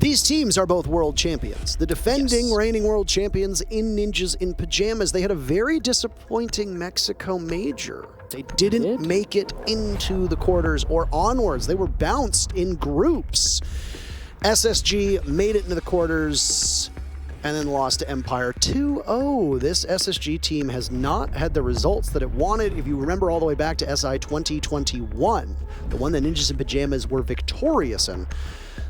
These teams are both world champions. The defending reigning world champions in Ninjas in Pyjamas. They had a very disappointing Mexico major. They didn't make it into the quarters or onwards. They were bounced in groups. SSG made it into the quarters and then lost to Empire 2-0. This SSG team has not had the results that it wanted. If you remember all the way back to SI 2021, the one that Ninjas in Pyjamas were victorious in,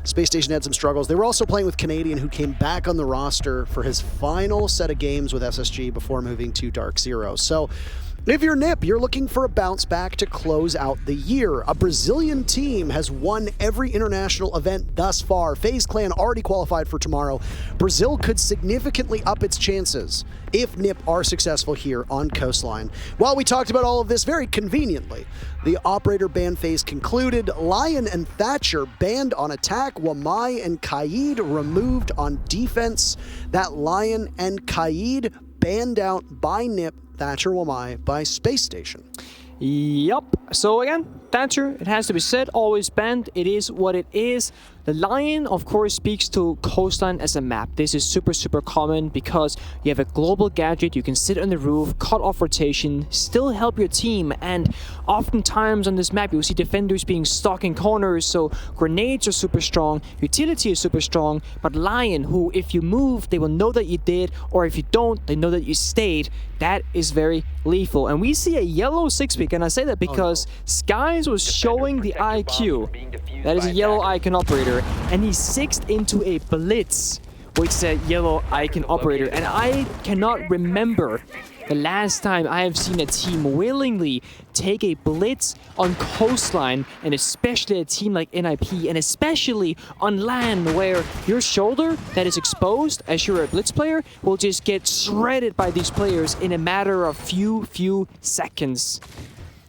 Spacestation had some struggles. They were also playing with Canadian, who came back on the roster for his final set of games with SSG before moving to Dark Zero. So if you're NIP, you're looking for a bounce back to close out the year. A Brazilian team has won every international event thus far. FaZe Clan already qualified for tomorrow. Brazil could significantly up its chances if NIP are successful here on Coastline. While we talked about all of this very conveniently, the operator ban phase concluded. Lion and Thatcher banned on attack. Wamai and Kaid removed on defense. That Lion and Kaid banned out by NIP, Thatcher Wamai by Spacestation. Yup. So again, Thatcher, it has to be said, always banned. It is what it is. The Lion, of course, speaks to Coastline as a map. This is super, super common because you have a global gadget, you can sit on the roof, cut off rotation, still help your team, and oftentimes on this map you'll see defenders being stuck in corners, so grenades are super strong, utility is super strong, but Lion, who if you move, they will know that you did, or if you don't, they know that you stayed. That is very lethal. And we see a yellow 6-pick, and I say that because Skies was showing the IQ. That is a yellow icon operator, and he 6'd into a blitz, which is a yellow icon operator. And I cannot remember the last time I have seen a team willingly take a blitz on Coastline, and especially a team like NIP, and especially on LAN, where your shoulder that is exposed as you're a blitz player will just get shredded by these players in a matter of few seconds.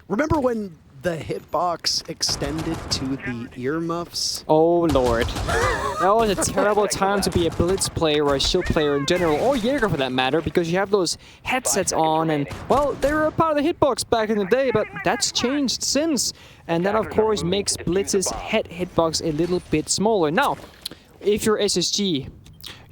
Remember when the hitbox extended to the earmuffs? Oh lord. That was a terrible time to be a blitz player or a shield player in general, or Jaeger for that matter, because you have those headsets on and, well, they were a part of the hitbox back in the day, but that's changed since. And that of course makes Blitz's hitbox a little bit smaller. Now, if you're SSG,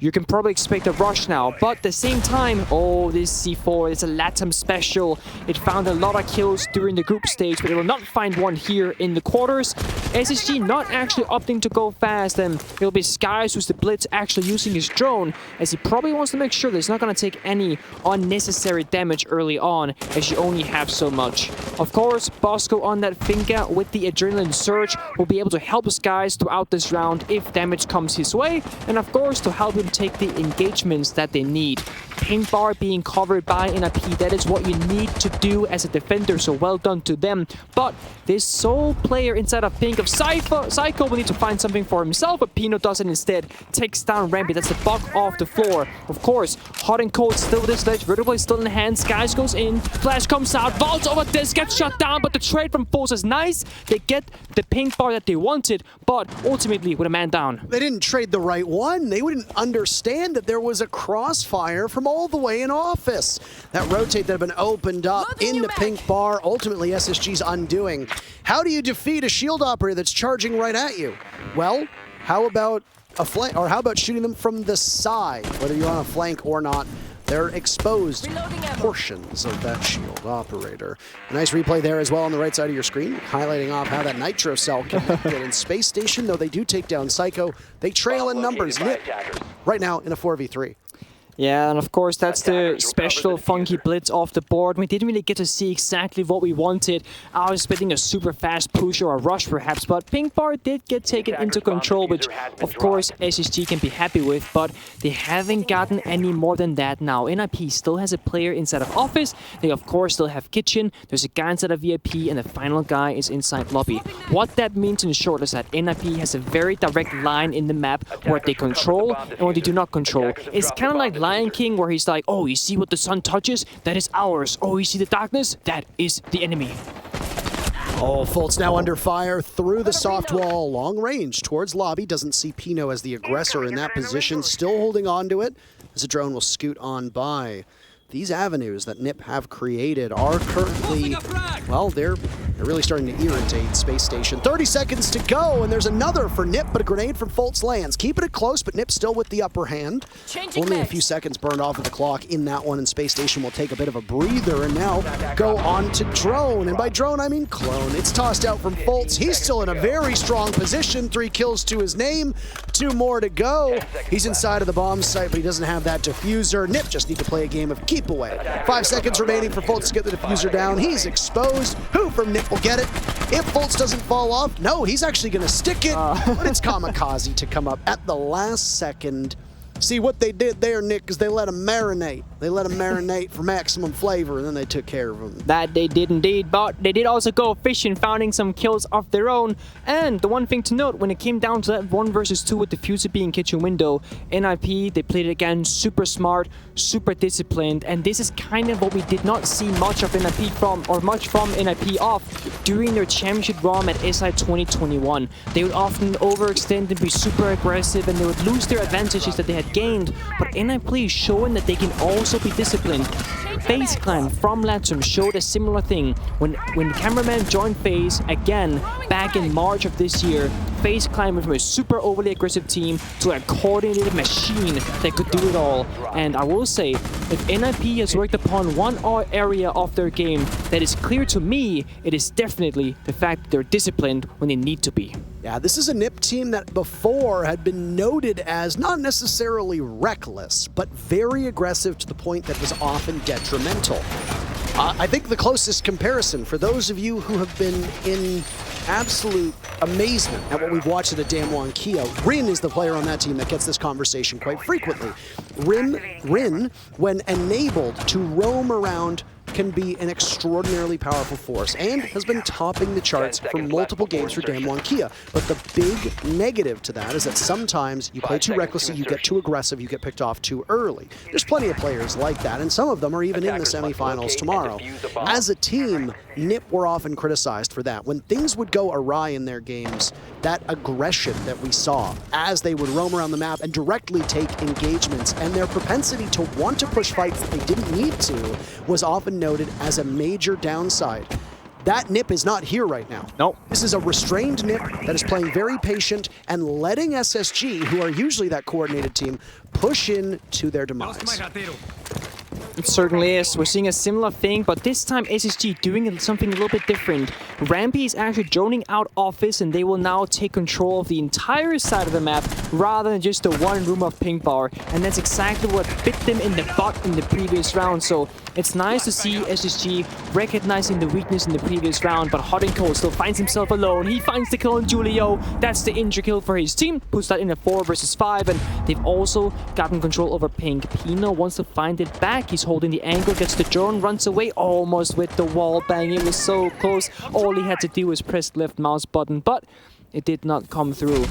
you can probably expect a rush now, but at the same time, oh, this C4 is a LATAM special. It found a lot of kills during the group stage, but it will not find one here in the quarters. SSG not actually opting to go fast, and it'll be Skies who's the blitz actually using his drone, as he probably wants to make sure that he's not going to take any unnecessary damage early on, as you only have so much. Of course, Bosco on that Finca with the Adrenaline Surge will be able to help Skies throughout this round if damage comes his way, and of course to help him take the engagements that they need. Pink bar being covered by NIP, that is what you need to do as a defender, so well done to them. But this sole player inside of Pink of Psycho will need to find something for himself, but Pino does it instead. Takes down Rampy, that's the buck off the floor. Of course, hot and cold still this ledge, vertical is still in the hand, Skies goes in, Flash comes out, vaults over this, gets shut down, but the trade from Force is nice. They get the Pink bar that they wanted, but ultimately with a man down. They didn't trade the right one. They wouldn't understand that there was a crossfire from all the way in office. That rotate that had been opened up in the Pink bar, ultimately SSG's undoing. How do you defeat a shield operator that's charging right at you? Well, how about a flank, or how about shooting them from the side, whether you're on a flank or not? They're exposed portions of that shield operator. A nice replay there as well on the right side of your screen, highlighting off how that Nitro cell connected. In Space Station, though they do take down Psycho, they trail in numbers. NIP right now in a 4v3. Yeah, and of course that's the special funky blitz off the board. We didn't really get to see exactly what we wanted. I was expecting a super fast push or a rush perhaps, but Pink Bar did get taken into control, which of course SSG can be happy with, but they haven't gotten any more than that now. NIP still has a player inside of office. They of course still have kitchen. There's a guy inside of VIP, and the final guy is inside lobby. What that means in short is that NIP has a very direct line in the map where they control and what they do not control. It's kind of like Lion King, where he's like, oh, you see what the sun touches? That is ours. Oh, you see the darkness? That is the enemy. Oh, Fultz now under fire through the soft wall, long range towards lobby. Doesn't see Pino as the aggressor in that position, still holding on to it as the drone will scoot on by. These avenues that NIP have created are currently, well, they're They're really starting to irritate Spacestation. 30 seconds to go, and there's another for Nip, but a grenade from Foltz lands. Keeping it close, but Nip still with the upper hand. Only a few seconds burned off of the clock in that one, and Spacestation will take a bit of a breather and now go on to Drone. And by Drone, I mean Clone. It's tossed out from Foltz. He's still in a very strong position. 3 kills to his name. 2 more to go. He's inside of the bomb site, but he doesn't have that diffuser. Nip just need to play a game of keep away. 5 seconds remaining for Foltz to get the diffuser down. He's exposed. Who from Nip will get it? If Foltz doesn't fall off, no, he's actually going to stick it. But it's Kamikaze to come up at the last second. See, what they did there, Nick, is they let him marinate. They let him marinate for maximum flavor, and then they took care of him. That they did indeed, but they did also go fishing, finding some kills of their own. And the one thing to note, when it came down to that 1 versus 2 with the Diffuser being kitchen window, NIP, they played it again super smart, super disciplined, and this is kind of what we did not see much of NIP from, or much from NIP off during their championship run at SI 2021. They would often overextend and be super aggressive, and they would lose their advantages that they had gained, but NIP is showing that they can also be disciplined. FaZe Clan from Latum showed a similar thing when the cameraman joined FaZe again back in March of this year. FaZe Clan went from a super overly aggressive team to a coordinated machine that could do it all. And I will say, if NIP has worked upon one area of their game that is clear to me, it is definitely the fact that they're disciplined when they need to be. Yeah, this is a NIP team that before had been noted as not necessarily reckless, but very aggressive to the point that was often detrimental. I think the closest comparison, for those of you who have been in absolute amazement at what we've watched at a Damwon Kia, Rin is the player on that team that gets this conversation quite frequently. Rin, when enabled to roam around, can be an extraordinarily powerful force and has been topping the charts for multiple games for Damwon Kia. But the big negative to that is that sometimes you play too recklessly, you get too aggressive, you get picked off too early. There's plenty of players like that, and some of them are even in the semifinals tomorrow. As a team, NIP were often criticized for that. When things would go awry in their games, that aggression that we saw as they would roam around the map and directly take engagements, and their propensity to want to push fights that they didn't need to was often noted as a major downside. That NIP is not here right now. Nope. This is a restrained NIP that is playing very patient and letting SSG, who are usually that coordinated team, push in to their demise. It certainly is. We're seeing a similar thing, but this time SSG doing something a little bit different. Rampy is actually droning out Office, and they will now take control of the entire side of the map rather than just the one room of Pink Bar. And that's exactly what bit them in the butt in the previous round. So it's nice to see SSG recognizing the weakness in the previous round, but Hot and Cold still finds himself alone. He finds the kill on Julio. That's the injury kill for his team. Puts that in a 4 versus 5, and they've also gotten control over Pink. Pino wants to find it back. He's holding the angle, gets the drone, runs away almost with the wall bang. It was so close. All he had to do was press left mouse button, but it did not come through.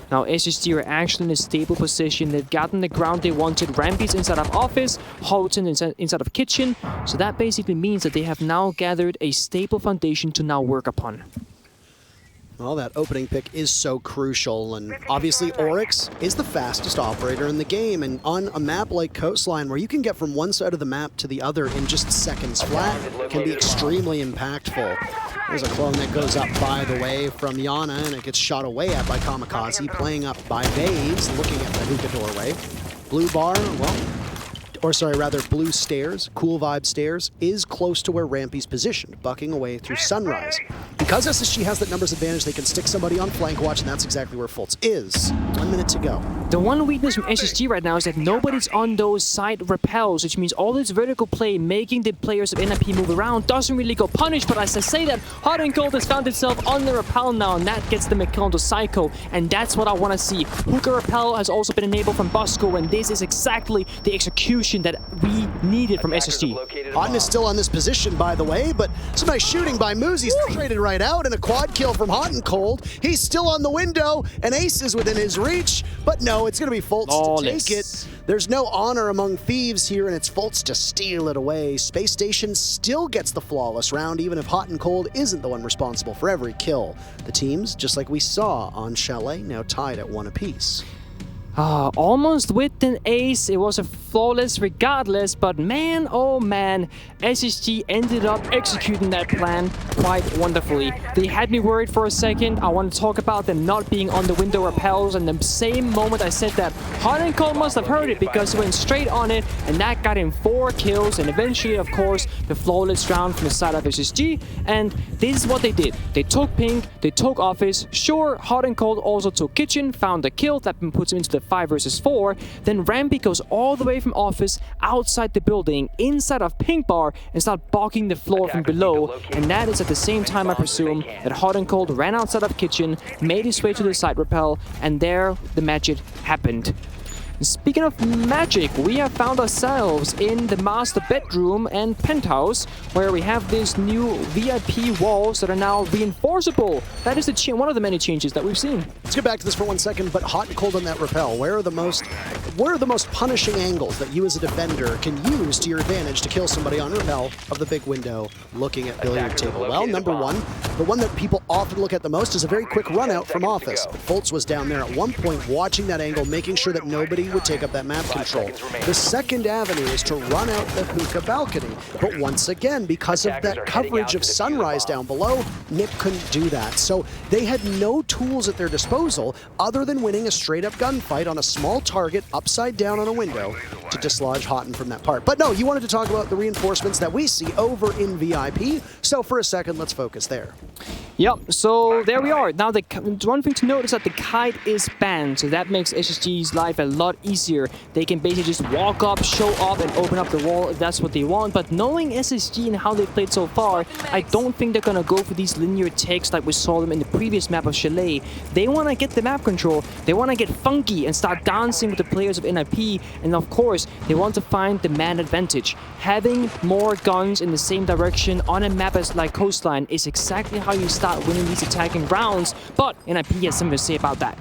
Now SSG are actually in a stable position. They've gotten the ground they wanted. Rampy's inside of Office, Houghton inside of Kitchen. So that basically means that they have now gathered a stable foundation to now work upon. Well, that opening pick is so crucial, and obviously Oryx is the fastest operator in the game, and on a map like Coastline, where you can get from one side of the map to the other in just seconds flat, can be extremely impactful. There's a clone that goes up, by the way, from Yana, and it gets shot away at by Kamikaze, playing up by FaZe, looking at the hookah doorway. Blue bar, well, or sorry, rather blue stairs, cool vibe stairs, is close to where Rampy's positioned, bucking away through Sunrise. Because SSG has that numbers advantage, they can stick somebody on flank watch, and that's exactly where Foltz is. 1 minute to go. The one weakness from SSG right now is that nobody's on those side repels, which means all this vertical play, making the players of NIP move around, doesn't really go punished, but as I say that, Hot and Cold has found itself on the repel now, and that gets them a kill onto Psycho, and that's what I want to see. Hookah repel has also been enabled from Bosco, and this is exactly the execution that we needed from SSG. Houghton is still on this position, by the way, but some nice shooting by Moose. He's traded right out, and a quad kill from Hot and Cold. He's still on the window, and Ace is within his reach, but no, it's going to be Foltz to take it. There's no honor among thieves here, and it's Foltz to steal it away. Spacestation still gets the flawless round, even if Hot and Cold isn't the one responsible for every kill. The teams, just like we saw on Chalet, now tied at 1 apiece. Almost with an ace. It was a flawless regardless, but man, oh man, SSG ended up executing that plan quite wonderfully. They had me worried for a second. I want to talk about them not being on the window repels, and the same moment I said that, Hot and Cold must have heard it because he went straight on it, and that got him 4 kills, and eventually, of course, the flawless round from the side of SSG, and this is what they did. They took Pink, they took Office. Sure, Hot and Cold also took Kitchen, found the kill that puts him into the 5 versus 4. Then Rampy goes all the way from Office outside the building, inside of Pink Bar, and start blocking the floor from below. And that is at the same time, I presume, that Hot and Cold ran outside of Kitchen, made his way to the side rappel, and there the magic happened. Speaking of magic, we have found ourselves in the master bedroom and penthouse, where we have these new VIP walls that are now reinforceable. That is one of the many changes that we've seen. Let's get back to this for 1 second, but Hot and Cold on that rappel. Where are the most punishing angles that you as a defender can use to your advantage to kill somebody on rappel of the big window looking at billiard table? Well, number one, the one that people often look at the most is a very quick run out from Office. Fultz was down there at one point watching that angle, making sure that nobody would take up that map control. The second avenue is to run out the hookah balcony. But once again, because of that coverage of Sunrise down below, Nip couldn't do that. So they had no tools at their disposal other than winning a straight-up gunfight on a small target upside down on a window to dislodge Houghton from that part. But no, you wanted to talk about the reinforcements that we see over in VIP. So for a second, let's focus there. Yep, so there we are. Now, the one thing to note is that the kite is banned, so that makes SSG's life a lot easier. They can basically just walk up, show up, and open up the wall if that's what they want. But knowing SSG and how they played so far, I don't think they're gonna go for these linear takes like we saw them in the previous map of Chalet. They want to get the map control, they want to get funky and start dancing with the players of NIP, and of course, they want to find the man advantage. Having more guns in the same direction on a map as like Coastline is exactly how you start winning these attacking rounds, but NIP has something to say about that.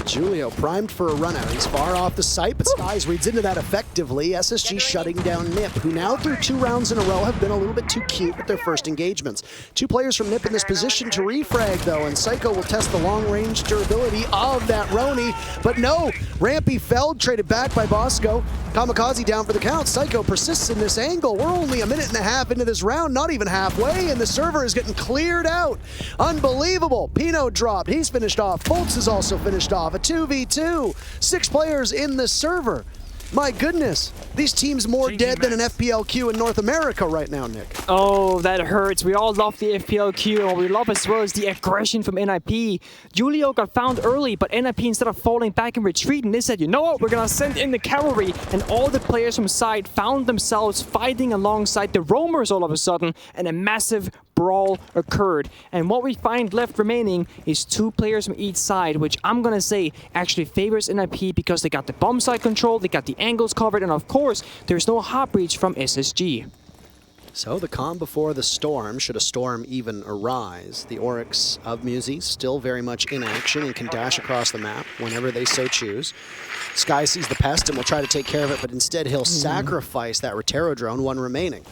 Julio primed for a run out. He's far off the site, but Skies reads into that effectively. SSG shutting down Nip, who now through 2 rounds in a row have been a little bit too cute with their first engagements. 2 players from Nip in this position to refrag though, and Psycho will test the long-range durability of that Roni. But no, Rampy felled, traded back by Bosco. Kamikaze down for the count. Psycho persists in this angle. We're only a minute and a half into this round, not even halfway, and the server is getting cleared out. Unbelievable. Pino dropped. He's finished off. Fultz is also finished off. A 2v2. 6 players in the server. My goodness, these teams more dead than an FPLQ in North America right now, Nick. Oh, that hurts. We all love the FPLQ, and what we love as well is the aggression from NIP. Julio got found early, but NIP, instead of falling back and retreating, they said, you know what, we're gonna send in the cavalry, and all the players from side found themselves fighting alongside the roamers all of a sudden, and a massive brawl occurred. And what we find left remaining is 2 players from each side, which I'm gonna say actually favors NIP because they got the bomb side control, they got the angles covered, and of course, there's no hot breach from SSG. So the calm before the storm, should a storm even arise. The Oryx of Musi still very much in action and can dash across the map whenever they so choose. Sky sees the pest and will try to take care of it, but instead he'll sacrifice that Rotero drone, 1 remaining.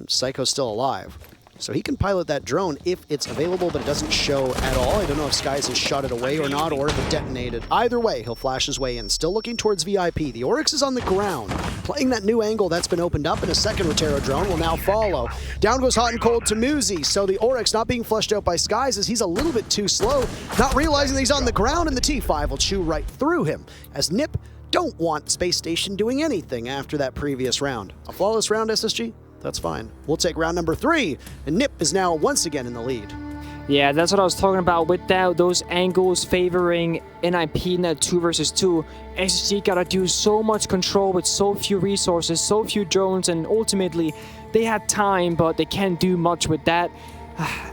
Psycho's still alive. So he can pilot that drone if it's available, but it doesn't show at all. I don't know if Skies has shot it away or not, or if it detonated. Either way, he'll flash his way in. Still looking towards VIP. The Oryx is on the ground, playing that new angle that's been opened up, and a second Rotero drone will now follow. Down goes Hot and Cold to Musi. So the Oryx not being flushed out by Skies as he's a little bit too slow, not realizing that he's on the ground, and the T5 will chew right through him, as Nip don't want Space Station doing anything after that previous round. A flawless round, SSG? That's fine. We'll take round number 3, and Nip is now once again in the lead. Yeah, that's what I was talking about with those angles favoring NIP in that 2 versus 2. SSG gotta do so much control with so few resources, so few drones, and ultimately they had time, but they can't do much with that.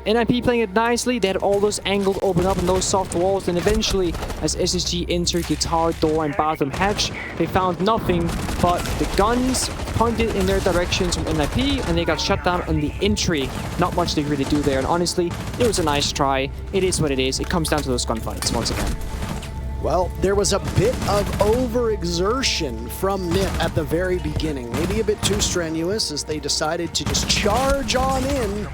NIP playing it nicely, they had all those angles open up and those soft walls, and eventually, as SSG entered guitar, door, and bathroom hatch, they found nothing but the guns pointed in their directions from NIP, and they got shut down on the entry. Not much they really do there, and honestly, it was a nice try. It is what it is. It comes down to those gunfights once again. Well, there was a bit of overexertion from Nip at the very beginning. Maybe a bit too strenuous as they decided to just charge on in.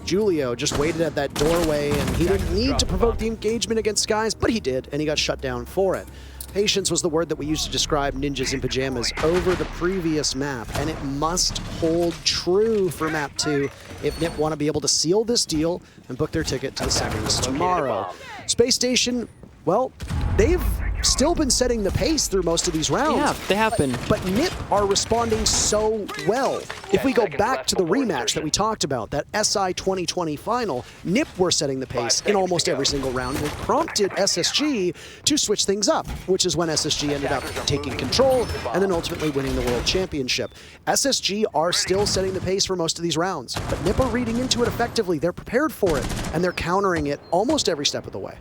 Julio just waited at that doorway, and he didn't need to provoke the engagement against Skies, but he did, and he got shut down for it. Patience was the word that we used to describe Ninjas in Pyjamas over the previous map, and it must hold true for map 2 if NIP want to be able to seal this deal and book their ticket to the semis tomorrow. Space Station, well, they've still been setting the pace through most of these rounds. Yeah, they have been. But NIP are responding so well. If we go back to the rematch that we talked about, that SI 2020 final, NIP were setting the pace in almost every single round, and it prompted SSG to switch things up, which is when SSG ended up taking control and then ultimately winning the World Championship. SSG are still setting the pace for most of these rounds, but NIP are reading into it effectively. They're prepared for it, and they're countering it almost every step of the way.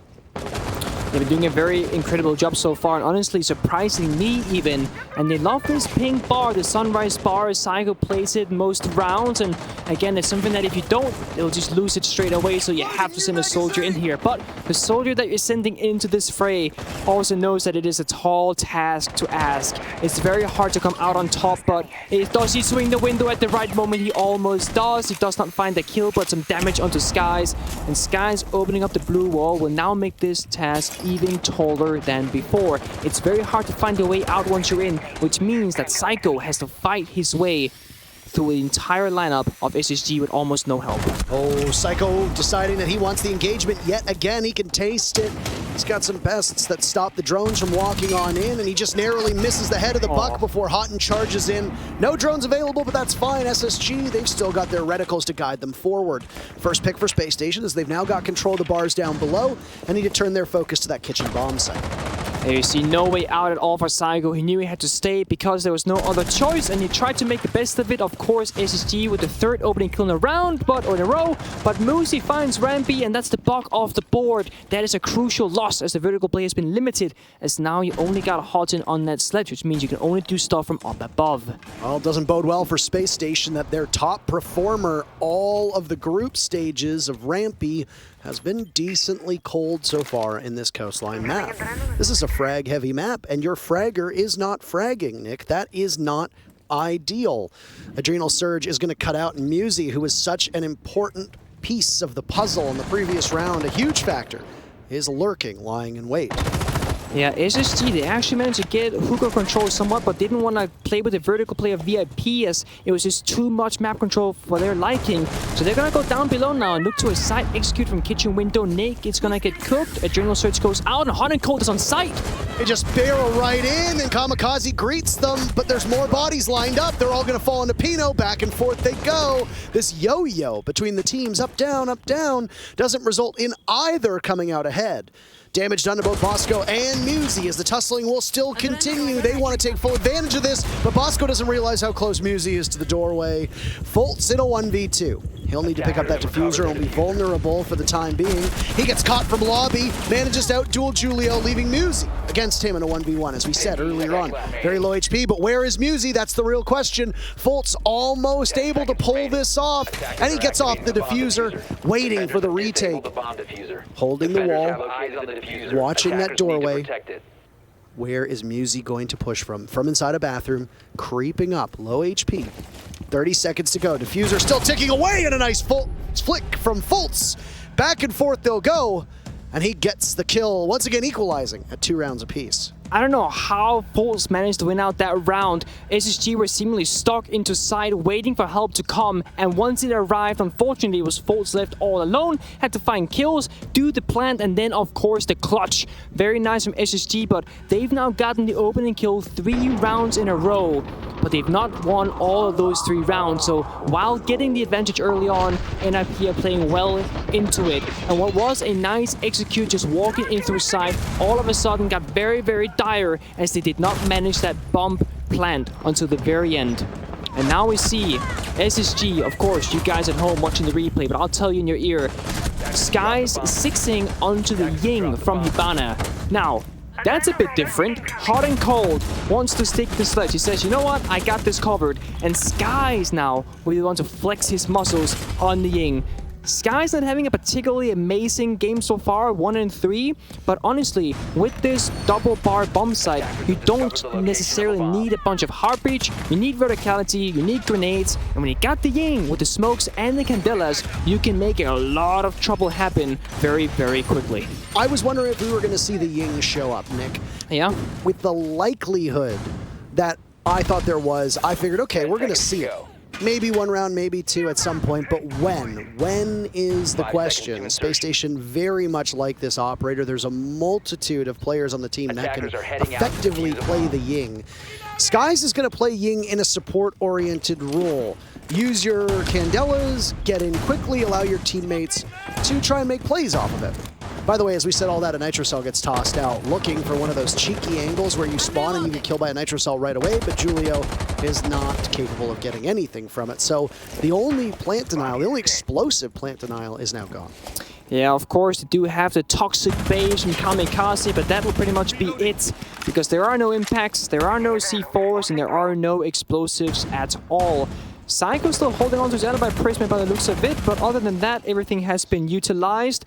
They've been doing a very incredible job so far, and honestly, surprising me even. And they love this pink bar, the sunrise bar. Psycho plays it most rounds, and again, it's something that if you don't, they'll just lose it straight away, so you have to send a soldier in here. But the soldier that you're sending into this fray also knows that it is a tall task to ask. It's very hard to come out on top, but does he swing the window at the right moment? He almost does. He does not find the kill, but some damage onto Skies. And Skies opening up the blue wall will now make this task even taller than before. It's very hard to find a way out once you're in, which means that Psycho has to fight his way through the entire lineup of SSG with almost no help. Oh, Psycho deciding that he wants the engagement yet again. He can taste it. He's got some pests that stop the drones from walking on in, and he just narrowly misses the head of the buck before Houghton charges in. No drones available, but that's fine. SSG, they've still got their reticles to guide them forward. First pick for Space Station, as they've now got control of the bars down below and need to turn their focus to that kitchen bomb site. There you see no way out at all for Psycho. He knew he had to stay because there was no other choice, and he tried to make the best of it. Of course, SSG with the third opening kill in a round, or in a row. But Moosey finds Rampy, and that's the buck off the board. That is a crucial loss, as the vertical play has been limited, as now you only got Houghton on that sledge, which means you can only do stuff from up above. Well, it doesn't bode well for Space Station that their top performer all of the group stages of Rampy has been decently cold so far in this Coastline map. This is a frag-heavy map, and your fragger is not fragging, Nick. That is not ideal. Adrenal Surge is going to cut out Musey, who is such an important piece of the puzzle in the previous round. A huge factor is lurking, lying in wait. Yeah, SSG, they actually managed to get hookah control somewhat, but didn't want to play with the vertical play of VIP, as it was just too much map control for their liking. So they're going to go down below now and look to a side execute from kitchen window. Nick, it's going to get cooked. Adrenal Surge goes out, and Hot and Cold is on site. They just barrel right in, and Kamikaze greets them, but there's more bodies lined up. They're all going to fall into Pino. Back and forth they go. This yo-yo between the teams, up, down, doesn't result in either coming out ahead. Damage done to both Bosco and Musey, as the tussling will still continue. They want to take full advantage of this, but Bosco doesn't realize how close Musey is to the doorway. Fultz in a 1v2. He'll need to pick up that diffuser and will be vulnerable for the time being. He gets caught from lobby, manages to outduel Julio, leaving Musey against him in a 1v1, as we said earlier on. Very low HP, but where is Musey? That's the real question. Fultz almost able to pull this off, and he gets off the diffuser, waiting for the retake. Holding the wall, watching that doorway. Where is Musey going to push from? From inside a bathroom, creeping up, low HP. 30 seconds to go. Diffuser still ticking away, and a nice flick from Fultz. Back and forth they'll go, and he gets the kill, once again equalizing at 2 rounds apiece. I don't know how Fultz managed to win out that round. SSG were seemingly stuck into side, waiting for help to come, and once it arrived, unfortunately, it was Fultz left all alone, had to find kills, do the plant, and then, of course, the clutch. Very nice from SSG, but they've now gotten the opening kill 3 rounds in a row, but they've not won all of those 3 rounds, so while getting the advantage early on, NIP are playing well into it, and what was a nice execute just walking in through side, all of a sudden got very, very dire, as they did not manage that bump plant until the very end. And now we see SSG, of course, you guys at home watching the replay, but I'll tell you in your ear, Skies 6ing onto the Ying from Hibana. Now, that's a bit different. Hot and Cold wants to stick the sledge. He says, you know what, I got this covered. And Skies now will want to flex his muscles on the Ying. Sky's not having a particularly amazing game so far, 1-3, but honestly, with this double bar bomb site, you don't necessarily need a bunch of hard breach, you need verticality, you need grenades, and when you got the Ying with the smokes and the candelas, you can make a lot of trouble happen very, very quickly. I was wondering if we were going to see the Ying show up, Nick. Yeah? With the likelihood that I thought there was, I figured, okay, we're going to see it. Maybe one round, maybe two at some point, but when? When is the question? Spacestation very much like this operator. There's a multitude of players on the team that can effectively play the Ying. Skies is going to play Ying in a support-oriented role. Use your candelas, get in quickly, allow your teammates to try and make plays off of it. By the way, as we said all that, a Nitrocell gets tossed out, looking for one of those cheeky angles where you spawn and you get killed by a Nitrocell right away, but Julio is not capable of getting anything from it. So the only plant denial, the only explosive plant denial is now gone. Yeah, of course, they do have the toxic base and Kamikaze, but that will pretty much be it, because there are no impacts, there are no C4s, and there are no explosives at all. Psycho still holding on to his alibi placement by the looks of it, but other than that, everything has been utilized.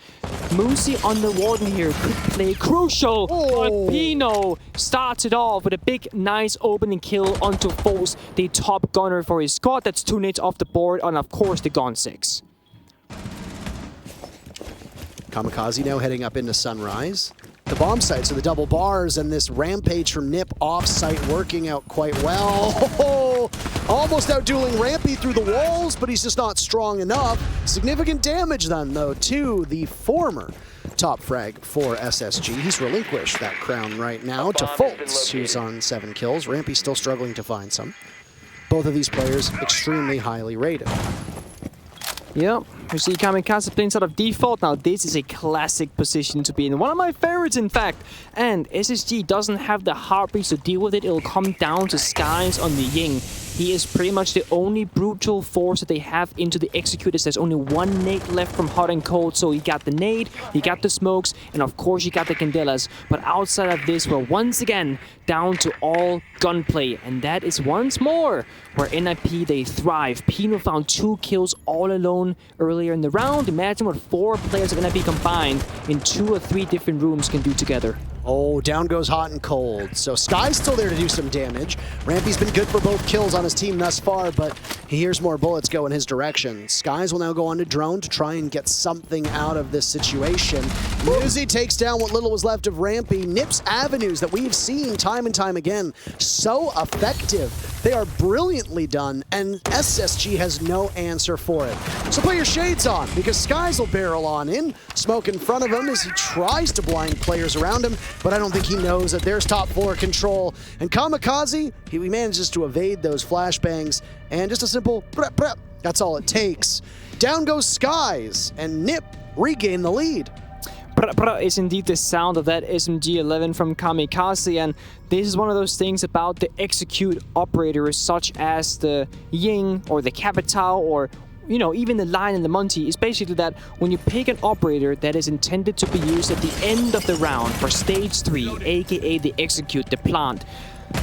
Moosey on the Warden here could play crucial, but Pino starts it off with a big, nice opening kill onto Foles, the top gunner for his squad. That's 2 nades off the board, and of course the Gone 6. Kamikaze now heading up into Sunrise. The bomb sites are the double bars, and this rampage from Nip off-site working out quite well. Oh, almost outdueling Rampy through the walls, but he's just not strong enough. Significant damage then, though, to the former top frag for SSG. He's relinquished that crown right now to Fultz, who's on 7 kills. Rampy's still struggling to find some. Both of these players extremely highly rated. Yep, you see Kamikaze playing sort of default. Now this is a classic position to be in. One of my favorites, in fact. And SSG doesn't have the heartbeats to deal with it. It'll come down to Skies on the Ying. He is pretty much the only brutal force that they have into the executors. There's only 1 nade left from Hot and Cold, so he got the nade, he got the smokes, and of course he got the candelas. But outside of this, we're once again down to all gunplay, and that is once more where NIP, they thrive. Pino found 2 kills all alone earlier in the round. Imagine what 4 players of NIP combined in 2 or 3 different rooms can do together. Oh, down goes Hot and Cold. So Sky's still there to do some damage. Rampy's been good for both kills on his team thus far, but he hears more bullets go in his direction. Skies will now go on to Drone to try and get something out of this situation. Muzi takes down what little was left of Rampy. Nip's avenues that we've seen time and time again, so effective. They are brilliantly done, and SSG has no answer for it. So put your shades on, because Skies will barrel on in. Smoke in front of him as he tries to blind players around him, but I don't think he knows that there's top floor control. And Kamikaze, he manages to evade those flashbangs, and just a simple prep, prep. That's all it takes. Down goes Skies, and Nip regain the lead. Is indeed the sound of that SMG-11 from Kamikaze, and this is one of those things about the execute operators such as the Ying or the Capital or even the Line and the Monty, is basically that when you pick an operator that is intended to be used at the end of the round for stage 3, aka the execute, the plant,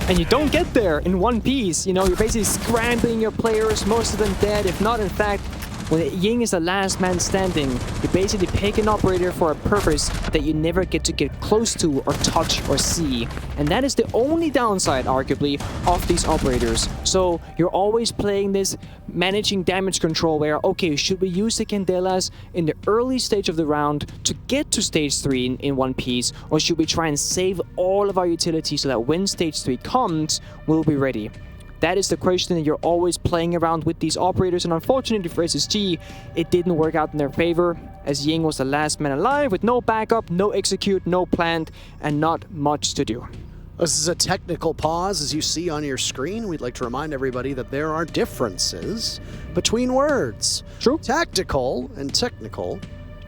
and you don't get there in one piece, you're basically scrambling your players, most of them dead, if not in fact, when Ying is the last man standing, you basically pick an operator for a purpose that you never get to get close to or touch or see. And that is the only downside, arguably, of these operators. So you're always playing this managing damage control where, okay, should we use the candelas in the early stage of the round to get to stage 3 in one piece, or should we try and save all of our utility so that when stage 3 comes, we'll be ready? That is the question that you're always playing around with these operators, and unfortunately for SSG, it didn't work out in their favor, as Ying was the last man alive with no backup, no execute, no plant, and not much to do. This is a technical pause, as you see on your screen. We'd like to remind everybody that there are differences between words. True. Tactical and technical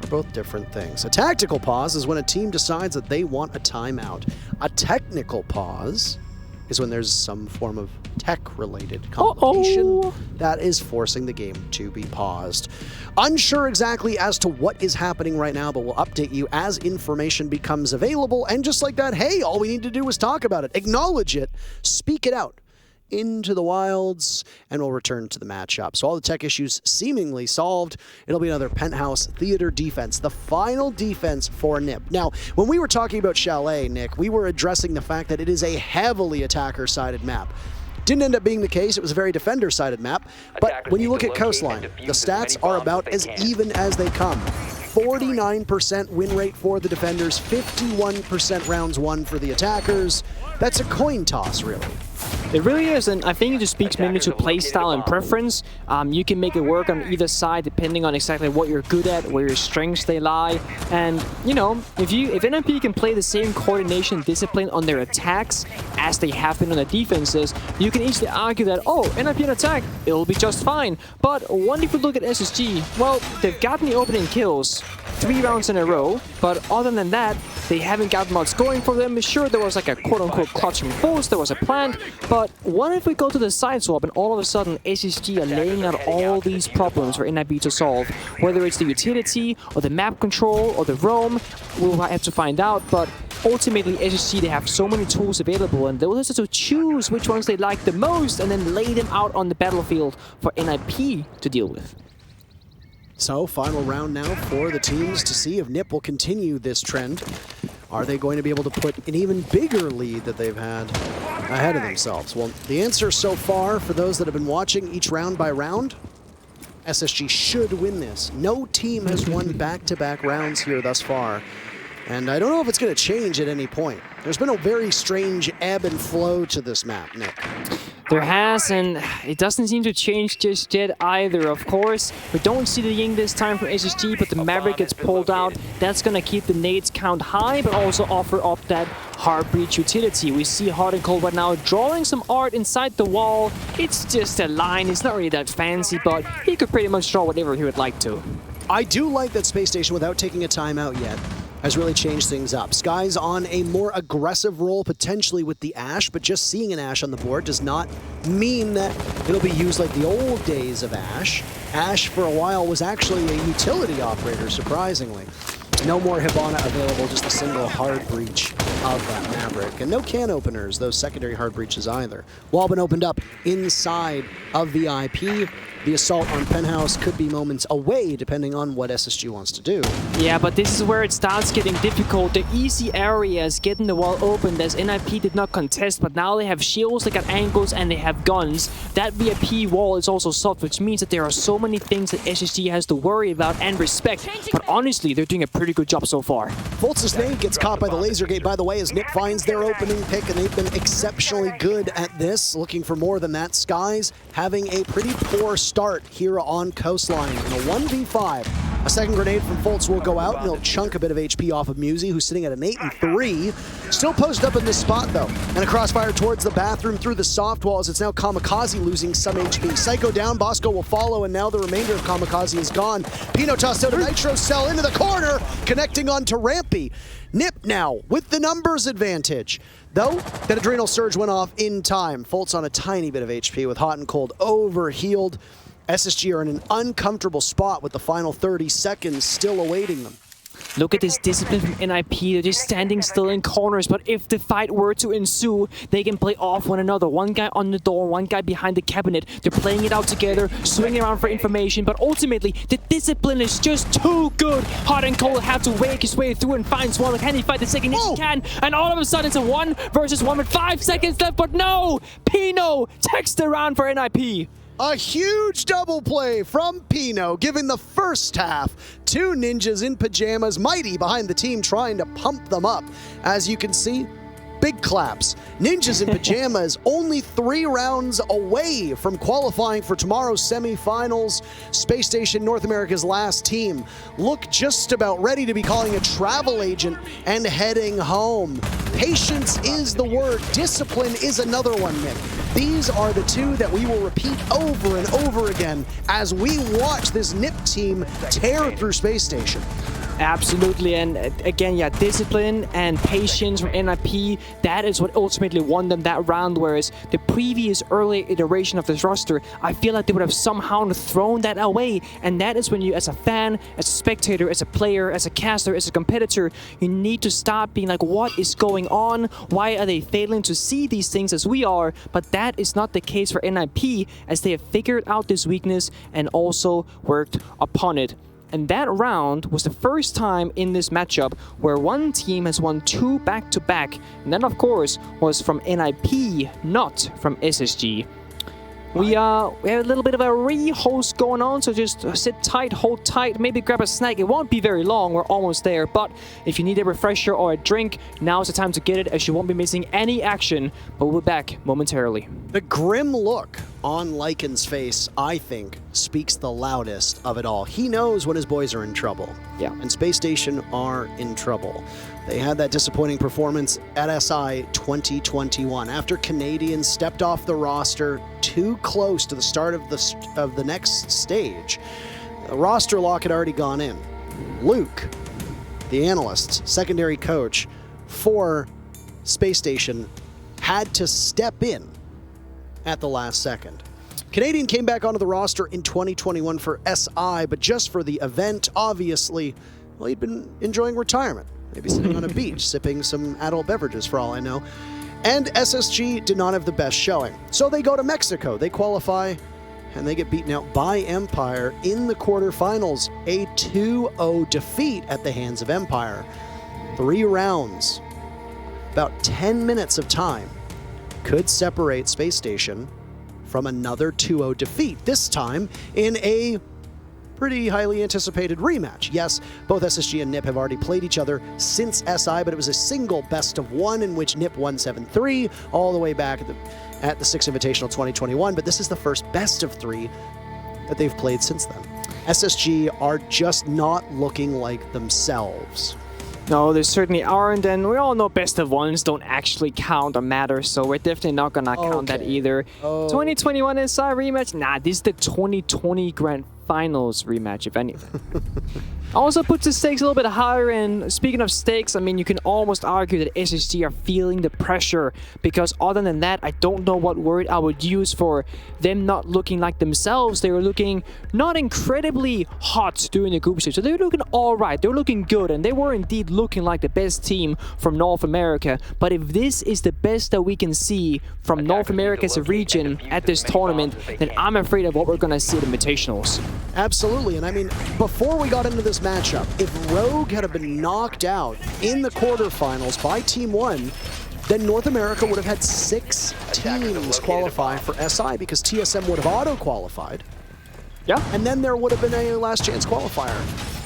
are both different things. A tactical pause is when a team decides that they want a timeout. A technical pause is when there's some form of tech-related complication that is forcing the game to be paused. Unsure exactly as to what is happening right now, but we'll update you as information becomes available. And just like that, hey, all we need to do is talk about it, acknowledge it, speak it out. into the wilds, and we'll return to the matchup. So all the tech issues seemingly solved. It'll be another penthouse theater defense, the final defense for NIP. Now, when we were talking about Chalet, Nick, we were addressing the fact that it is a heavily attacker-sided map. Didn't end up being the case. It was a very defender-sided map. But when you look at Coastline, the stats are about as even as they come. 49% win rate for the defenders, 51% rounds won for the attackers. That's a coin toss, really. It really is, and I think it just speaks mainly to playstyle and preference. You can make it work on either side depending on exactly what you're good at, where your strengths they lie. And, you know, if NIP can play the same coordination discipline on their attacks as they have been on their defenses, you can easily argue that, oh, NIP on attack, it'll be just fine. But what if you look at SSG? Well, they've gotten the opening kills 3 rounds in a row, but other than that, they haven't got much going for them. Sure, there was like a quote-unquote clutch from Force, there was a plant, but what if we go to the side swap and all of a sudden SSG are laying out all these problems for NIP to solve? Whether it's the utility, or the map control, or the roam, we'll have to find out, but ultimately SSG, they have so many tools available and they'll have to choose which ones they like the most and then lay them out on the battlefield for NIP to deal with. So, final round now for the teams to see if NIP will continue this trend. Are they going to be able to put an even bigger lead that they've had ahead of themselves? Well, the answer so far, for those that have been watching each round by round, SSG should win this. No team has won back-to-back rounds here thus far. And I don't know if it's going to change at any point. There's been a very strange ebb and flow to this map, Nick. There has, and it doesn't seem to change just yet either, of course. We don't see the Ying this time from SSG, but the Maverick gets pulled out. That's going to keep the nades count high, but also offer up that hard breach utility. We see Hot and Cold right now drawing some art inside the wall. It's just a line. It's not really that fancy, but he could pretty much draw whatever he would like to. I do like that Spacestation, without taking a timeout yet, has really changed things up. Sky's on a more aggressive role, potentially with the Ashe, but just seeing an Ashe on the board does not mean that it'll be used like the old days of Ashe. Ashe, for a while, was actually a utility operator, surprisingly. No more Hibana available, just a single hard breach of that Maverick. And no can openers, those secondary hard breaches either. Wall been opened up inside of VIP. The assault on Penthouse could be moments away, depending on what SSG wants to do. Yeah, but this is where it starts getting difficult. The easy areas getting the wall opened as NIP did not contest, but now they have shields, they got angles, and they have guns. That VIP wall is also soft, which means that there are so many things that SSG has to worry about and respect. But honestly, they're doing a pretty good job so far. Voltz's nade gets caught by the laser gate, by the way, as NIP finds their opening pick, and they've been exceptionally good at this. Looking for more than that. Skies having a pretty poor start here on Coastline in a 1v5. A second grenade from Voltz will go out, and he'll chunk a bit of HP off of Musi, who's sitting at an 8 and 3. Still posted up in this spot, though. And a crossfire towards the bathroom through the soft walls. It's now Kamikaze losing some HP. Psycho down, Bosco will follow, and now the remainder of Kamikaze is gone. Pino tossed out a Nitro Cell into the corner, connecting onto Rampy. NIP now with the numbers advantage. Though, that Adrenal Surge went off in time. Voltz on a tiny bit of HP with Hot and Cold overhealed. SSG are in an uncomfortable spot with the final 30 seconds still awaiting them. Look at this discipline from NIP. They're just standing still in corners, but if the fight were to ensue, they can play off one another. One guy on the door, one guy behind the cabinet. They're playing it out together, swinging around for information, but ultimately, the discipline is just too good. Hot and Cold have to wake his way through and find Swan. Can he fight the second? He can, and all of a sudden it's a 1 versus 1 with 5 seconds left, but no! Pino takes the round for NIP. A huge double play from Pino, giving the first half to Ninjas in Pyjamas. Mighty behind the team trying to pump them up. As you can see, big claps. Ninjas in Pyjamas only 3 rounds away from qualifying for tomorrow's semifinals. Space Station, North America's last team, look just about ready to be calling a travel agent and heading home. Patience is the word. Discipline is another one, Nick. These are the two that we will repeat over and over again as we watch this NIP team tear through Space Station. Absolutely, and again, yeah, discipline and patience from NIP, that is what ultimately won them that round, whereas the previous early iteration of this roster, I feel like they would have somehow thrown that away, and that is when you, as a fan, as a spectator, as a player, as a caster, as a competitor, you need to stop being like, what is going on? Why are they failing to see these things as we are? But that is not the case for NIP, as they have figured out this weakness and also worked upon it. And that round was the first time in this matchup where one team has won 2 back-to-back. And that, of course, was from NIP, not from SSG. We have a little bit of a re-host going on, so just sit tight, hold tight, maybe grab a snack. It won't be very long, we're almost there, but if you need a refresher or a drink, now's the time to get it, as you won't be missing any action, but we'll be back momentarily. The grim look on Lycan's face, I think, speaks the loudest of it all. He knows when his boys are in trouble. Yeah. And Space Station are in trouble. They had that disappointing performance at SI 2021 after Canadians stepped off the roster too close to the start of the next stage. The roster lock had already gone in. Luke, the analyst, secondary coach for Space Station, had to step in at the last second. Canadian came back onto the roster in 2021 for SI, but just for the event, obviously. Well, he'd been enjoying retirement. Maybe sitting on a beach, sipping some adult beverages for all I know. And SSG did not have the best showing. So they go to Mexico. They qualify, and they get beaten out by Empire in the quarterfinals. A 2-0 defeat at the hands of Empire. 3 rounds, about 10 minutes of time, could separate Space Station from another 2-0 defeat, this time in a pretty highly anticipated rematch. Yes, both SSG and NIP have already played each other since SI, but it was a single best-of-1 in which NIP won 7-3 all the way back at the 6 Invitational 2021, but this is the first best-of-3 that they've played since then. SSG are just not looking like themselves. No, they certainly aren't, and we all know best-of-1s don't actually count or matter, so we're definitely not gonna count that either. 2021 SI rematch? Nah, this is the 2020 Grand Finals rematch, if anything. Also puts the stakes a little bit higher, and speaking of stakes, I mean, you can almost argue that SSG are feeling the pressure, because other than that, I don't know what word I would use for them not looking like themselves. They were looking not incredibly hot during the group stage, so they were looking alright, they were looking good, and they were indeed looking like the best team from North America. But if this is the best that we can see from North America as a region at this tournament, then I'm afraid of what we're gonna see at Invitationals. Absolutely, and I mean, before we got into this matchup, if Rogue had been knocked out in the quarterfinals by Team 1, then North America would have had 6 teams qualify for SI, because TSM would have auto-qualified. Yeah. And then there would have been a last chance qualifier.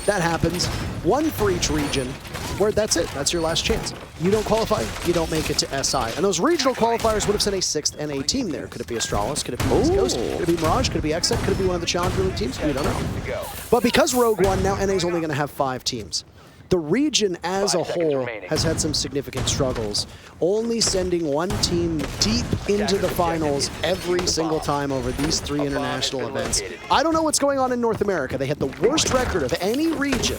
That happens, 1 for each region, where that's it, that's your last chance. You don't qualify, you don't make it to SI. And those regional qualifiers would have sent a 6th NA team there. Could it be Astralis? Could it be East Coast? Could it be Mirage? Could it be Exec? Could it be one of the Challenger League teams? We don't know. But because Rogue won, now NA is only going to have 5 teams. The region as a whole has had some significant struggles, only sending 1 team deep into the finals every single time over these 3 international events. I don't know what's going on in North America. They had the worst record of any region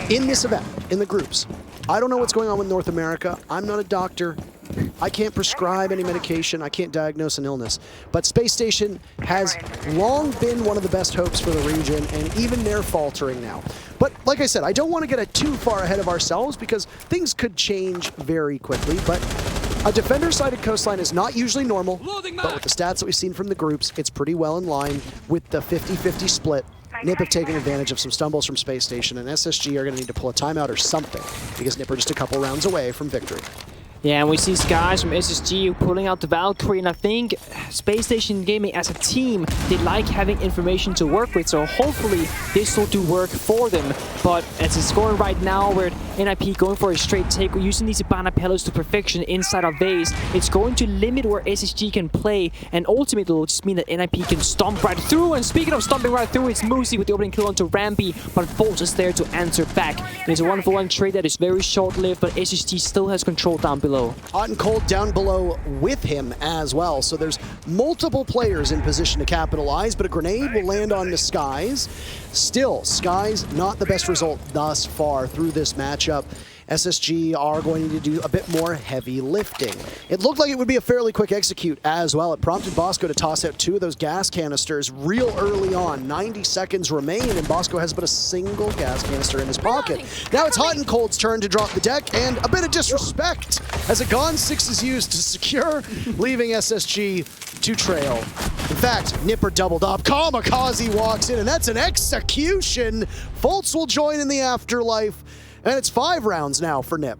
in this event, in the groups. I don't know what's going on with North America. I'm not a doctor. I can't prescribe any medication. I can't diagnose an illness. But Space Station has long been one of the best hopes for the region, and even they're faltering now. But like I said, I don't want to get too far ahead of ourselves, because things could change very quickly. But a defender-sided Coastline is not usually normal, but with the stats that we've seen from the groups, it's pretty well in line with the 50-50 split. NIP have taken advantage of some stumbles from Space Station, and SSG are going to need to pull a timeout or something, because NIP are just a couple rounds away from victory. Yeah, and we see guys from SSG pulling out the Valkyrie, and I think Space Station Gaming as a team, they like having information to work with, so hopefully this will do work for them. But as it's going right now, we're NIP going for a straight take, using these Ibana pillars to perfection inside of Vase. It's going to limit where SSG can play, and ultimately it will just mean that NIP can stomp right through. And speaking of stomping right through, it's Moosey with the opening kill onto Rampy, but Foltz is there to answer back. And it's a 1-for-1 trade that is very short-lived, but SSG still has control down below. Hot and Cold down below with him as well, so there's multiple players in position to capitalize, but a grenade will land on the Skies. Still, Skies not the best result thus far through this matchup. SSG are going to do a bit more heavy lifting. It looked like it would be a fairly quick execute as well. It prompted Bosco to toss out 2 of those gas canisters real early on. 90 seconds remain, and Bosco has but a single gas canister in his pocket. Now it's Hot and Cold's turn to drop the deck, and a bit of disrespect as a Gone 6 is used to secure, leaving SSG to trail. In fact, Nipper doubled up. Kamikaze walks in, and that's an execution. Foltz will join in the afterlife. And it's 5 rounds now for Nip.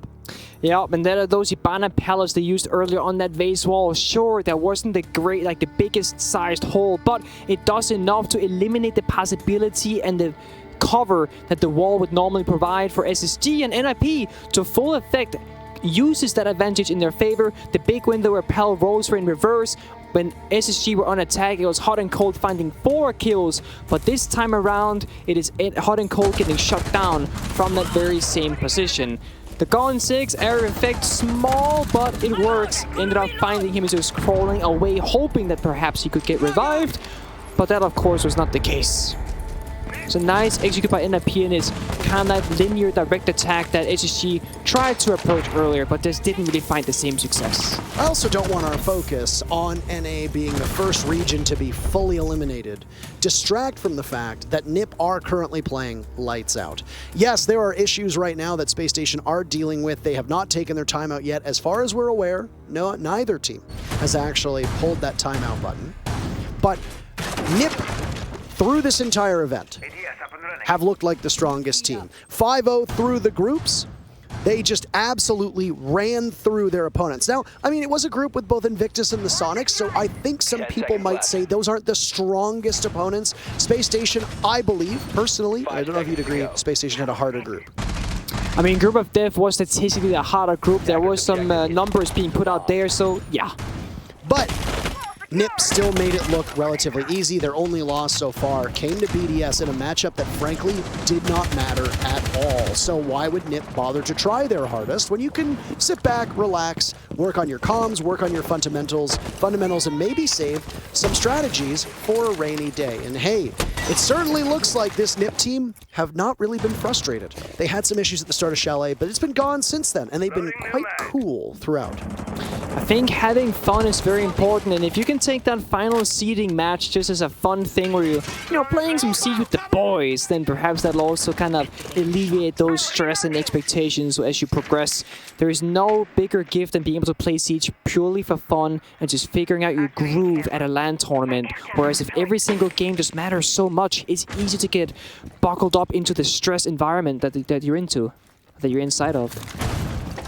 Yeah, and there are those Ibana pellets they used earlier on that Vase wall. Sure, that wasn't the biggest sized hole, but it does enough to eliminate the possibility and the cover that the wall would normally provide for SSG, and NIP to full effect uses that advantage in their favor. The big window where Pell rolls were in reverse. When SSG were on attack, it was Hot and Cold finding 4 kills, but this time around, it is Hot and Cold getting shut down from that very same position. The Gone 6 area effect, small, but it works. Ended up finding him as he was crawling away, hoping that perhaps he could get revived, but that of course was not the case. It's a nice execute by NIP in his kind of that linear direct attack that SSG tried to approach earlier, but just didn't really find the same success. I also don't want our focus on NA being the first region to be fully eliminated distract from the fact that NIP are currently playing lights out. Yes, there are issues right now that Spacestation are dealing with. They have not taken their timeout yet. As far as we're aware, no, neither team has actually pulled that timeout button. But NIP, through this entire event, have looked like the strongest team. 5-0 through the groups. They just absolutely ran through their opponents. Now, I mean, it was a group with both Invictus and the Sonics, so I think some people might say those aren't the strongest opponents. Space Station, I believe, personally, I don't know if you'd agree, Space Station had a harder group. I mean, Group of Death was statistically a harder group. There was some numbers being put out there, so yeah. But NIP still made it look relatively easy. Their only loss so far came to BDS in a matchup that frankly did not matter at all. So why would NIP bother to try their hardest when you can sit back, relax, work on your comms, work on your fundamentals, and maybe save some strategies for a rainy day. And hey, it certainly looks like this NIP team have not really been frustrated. They had some issues at the start of Chalet, but it's been gone since then, and they've been quite cool throughout. I think having fun is very important, and if you can take that final seeding match just as a fun thing where you know, playing some Siege with the boys, then perhaps that'll also kind of alleviate those stress and expectations as you progress. There is no bigger gift than being able to play Siege purely for fun and just figuring out your groove at a LAN tournament, whereas if every single game just matters so much, it's easy to get buckled up into the stress environment that you're inside of.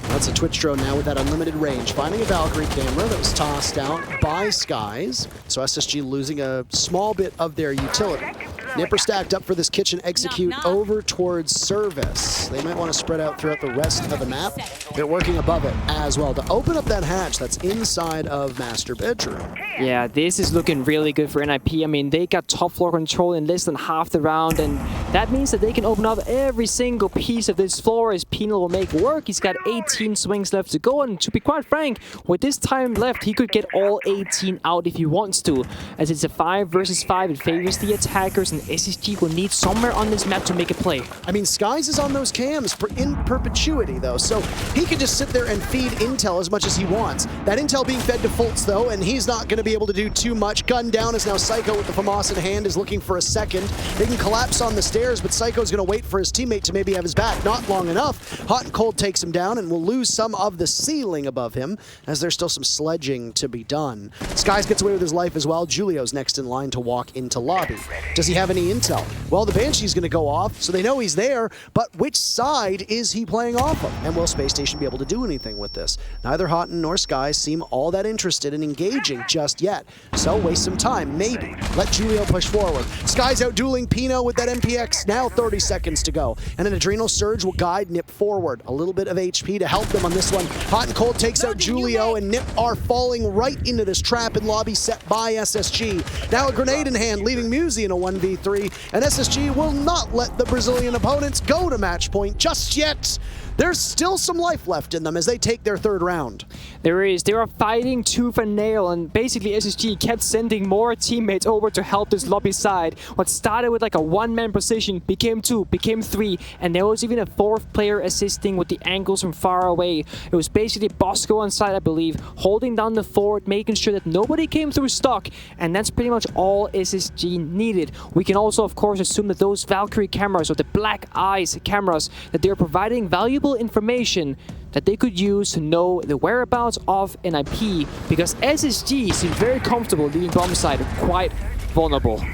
That's a Twitch drone now with that unlimited range, finding a Valkyrie camera that was tossed out by Skies. So SSG losing a small bit of their utility. Nipper stacked up for this kitchen execute over towards service. They might want to spread out throughout the rest of the map. They're working above it as well to open up that hatch that's inside of Master Bedroom. Yeah, this is looking really good for NIP. I mean, they got top floor control in less than half the round, and that means that they can open up every single piece of this floor as Penal will make work. He's got 18 swings left to go, and to be quite frank, with this time left, he could get all 18 out if he wants to. As it's a 5 versus 5, it favors the attackers, and SSG will need somewhere on this map to make a play. I mean, Skies is on those cams in perpetuity, though, so he can just sit there and feed intel as much as he wants. That intel being fed to Foltz, though, and he's not going to be able to do too much. Gun down is now Psycho with the FAMAS in hand, is looking for a second. They can collapse on the stairs, but Psycho's going to wait for his teammate to maybe have his back. Not long enough. Hot and Cold takes him down and will lose some of the ceiling above him, as there's still some sledging to be done. Skies gets away with his life as well. Julio's next in line to walk into lobby. Does he have any intel. Well, the Banshee's going to go off, so they know he's there, but which side is he playing off of? And will Space Station be able to do anything with this? Neither Houghton nor Sky seem all that interested in engaging just yet. So waste some time, maybe. Let Julio push forward. Sky's out dueling Pino with that MPX, now 30 seconds to go. And an Adrenal Surge will guide Nip forward. A little bit of HP to help them on this one. Hot and Cold takes out Julio, and Nip are falling right into this trap in lobby set by SSG. Now a grenade in hand, leaving Musi in a 1v3, and SSG will not let the Brazilian opponents go to match point just yet. There's still some life left in them as they take their third round. There is. They are fighting tooth and nail, and basically SSG kept sending more teammates over to help this lobby side. What started with like a one-man position became two, became three, and there was even a fourth player assisting with the angles from far away. It was basically Bosco on side, I believe, holding down the fort, making sure that nobody came through stock, and that's pretty much all SSG needed. We can also, of course, assume that those Valkyrie cameras, or the Black Eyes cameras, that they're providing valuable information that they could use to know the whereabouts of an IP, because SSG seemed very comfortable leaving bomb side quite vulnerable.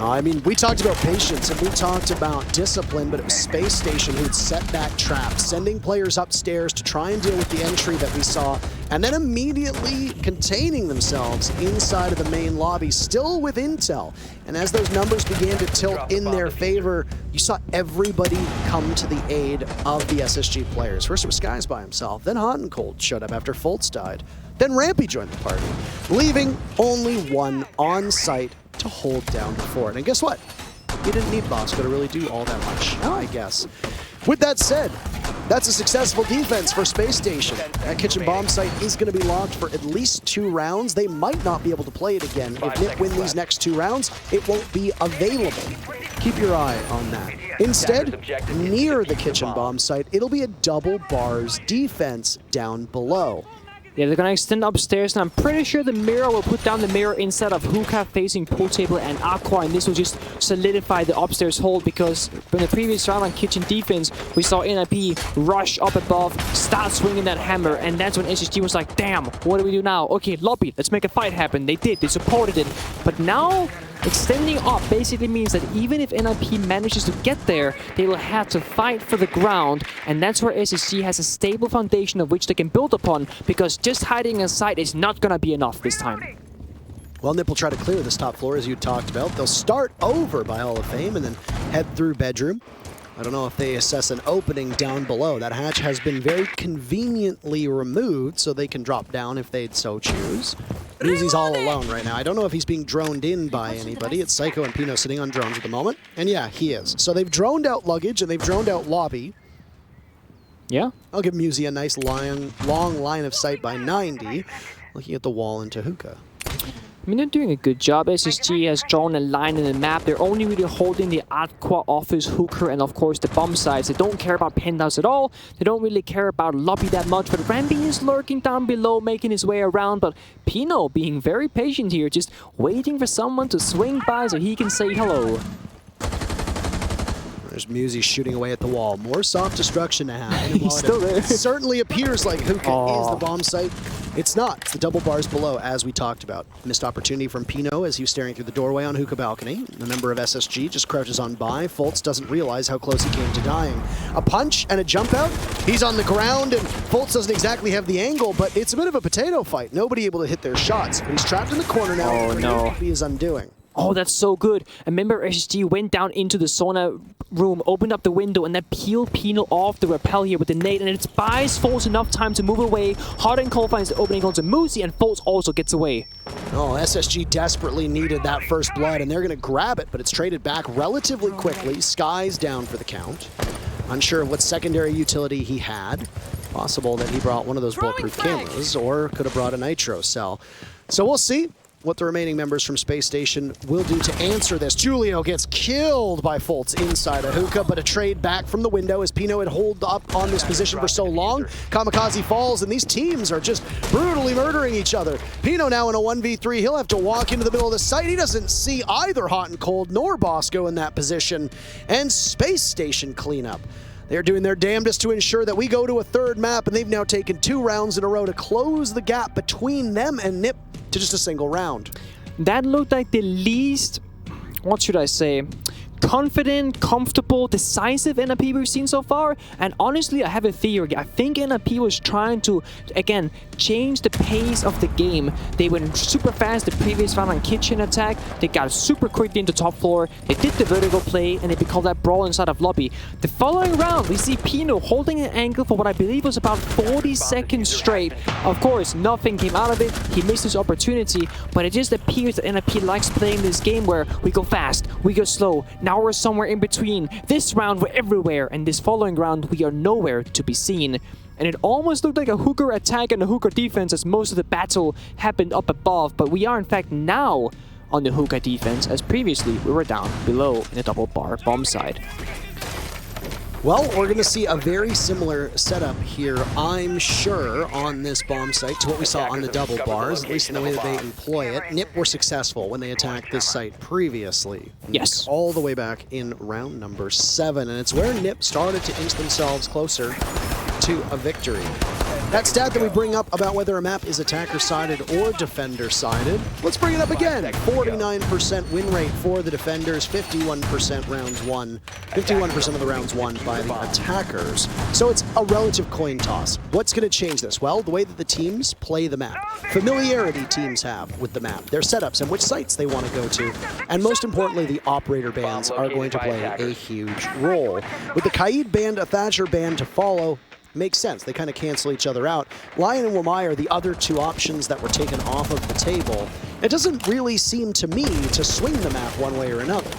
I mean, we talked about patience and we talked about discipline, but it was Space Station who'd set that trap, sending players upstairs to try and deal with the entry that we saw, and then immediately containing themselves inside of the main lobby, still with intel. And as those numbers began to tilt in their favor, you saw everybody come to the aid of the SSG players. First it was Skies by himself, then Hot and Cold showed up after Fultz died. Then Rampy joined the party, leaving only one on site to hold down the fort. And guess what? You didn't need Bosco to really do all that much, I guess. With that said, that's a successful defense for Space Station. That kitchen bomb site is going to be locked for at least 2 rounds. They might not be able to play it again. If Nip win these next 2 rounds, it won't be available. Keep your eye on that. Instead, near the kitchen bomb site, it'll be a double bars defense down below. Yeah, they're gonna extend upstairs, and I'm pretty sure the mirror will put down the mirror inside of Hookah facing pool table and Aqua, and this will just solidify the upstairs hold, because from the previous round on kitchen defense, we saw NIP rush up above, start swinging that hammer, and that's when SSG was like, damn, what do we do now? Okay, lobby, let's make a fight happen. They did, they supported it, but now extending up basically means that even if NIP manages to get there, they will have to fight for the ground, and that's where SSG has a stable foundation of which they can build upon, because just hiding inside is not gonna be enough this time. Well, Nip will try to clear this top floor, as you talked about. They'll start over by Hall of Fame and then head through bedroom. I don't know if they assess an opening down below. That hatch has been very conveniently removed, so they can drop down if they'd so choose. Muzi's all alone right now. I don't know if he's being droned in by anybody. It's Psycho and Pino sitting on drones at the moment. And yeah, he is. So they've droned out luggage and they've droned out lobby. Yeah? I'll give Musi a nice long line of sight by 90, looking at the wall into Hookah. I mean, they're doing a good job. SSG has drawn a line in the map. They're only really holding the Aqua office, Hooker, and of course the bomb sites. They don't care about penthouse at all. They don't really care about lobby that much. But Rampy is lurking down below, making his way around. But Pino being very patient here, just waiting for someone to swing by so he can say hello. There's Musi shooting away at the wall. More soft destruction to happen. He's still there. It certainly appears like Hookah is the bomb site. It's not. It's the double bars below, as we talked about. Missed opportunity from Pino as he was staring through the doorway on Hookah balcony. A member of SSG just crouches on by. Fultz doesn't realize how close he came to dying. A punch and a jump out. He's on the ground, and Fultz doesn't exactly have the angle, but it's a bit of a potato fight. Nobody able to hit their shots. But he's trapped in the corner now. Oh, no. He is undoing. Oh, that's so good. A member of SSG went down into the sauna room, opened up the window, and then peeled Pino off the rappel here with the nade, and it buys Fultz enough time to move away. Hard and Cold finds the opening onto Musi, and Fultz also gets away. Oh, SSG desperately needed that first blood, and they're going to grab it, but it's traded back relatively quickly. Sky's down for the count. Unsure of what secondary utility he had. Possible that he brought one of those bulletproof cameras, or could have brought a nitro cell. So we'll see what the remaining members from Space Station will do to answer this. Julio gets killed by Fultz inside a Hookah, but a trade back from the window as Pino had holed up on this position for so long. Kamikaze falls, and these teams are just brutally murdering each other. Pino now in a 1v3. He'll have to walk into the middle of the site. He doesn't see either Hot and Cold nor Bosco in that position. And Space Station cleanup. They're doing their damnedest to ensure that we go to a third map, and they've now taken 2 rounds in a row to close the gap between them and Nip to just a single round. That looked like the least what should I say, confident, comfortable, decisive NIP we've seen so far. And honestly, I have a theory. I think NIP was trying to, again, change the pace of the game. They went super fast the previous round on kitchen attack. They got super quickly into top floor. They did the vertical play, and they called that brawl inside of lobby. The following round, we see Pino holding an angle for what I believe was about 40 seconds straight. Of course, nothing came out of it. He missed his opportunity, but it just appears that NIP likes playing this game where we go fast, we go slow. Now we're somewhere in between. This round we're everywhere, and this following round we are nowhere to be seen. And it almost looked like a hooker attack and a hooker defense as most of the battle happened up above, but we are in fact now on the hooker defense as previously we were down below in the double bar bomb side. Well, we're going to see a very similar setup here, I'm sure, on this bomb site to what we saw on the double bars, at least in the way that they employ it. NIP were successful when they attacked this site previously. Yes. All the way back in round number 7, and it's where NIP started to inch themselves closer to a victory. That stat that we bring up about whether a map is attacker-sided or defender-sided, let's bring it up again. 49% win rate for the defenders, 51% rounds won, 51% of the rounds won by the attackers. So it's a relative coin toss. What's going to change this? Well, the way that the teams play the map. Familiarity teams have with the map, their setups and which sites they want to go to. And most importantly, the operator bans are going to play a huge role. With the Kaid band, a Thatcher band to follow, makes sense. They kind of cancel each other out. Lion and Wamai are the other two options that were taken off of the table. It doesn't really seem to me to swing the map one way or another.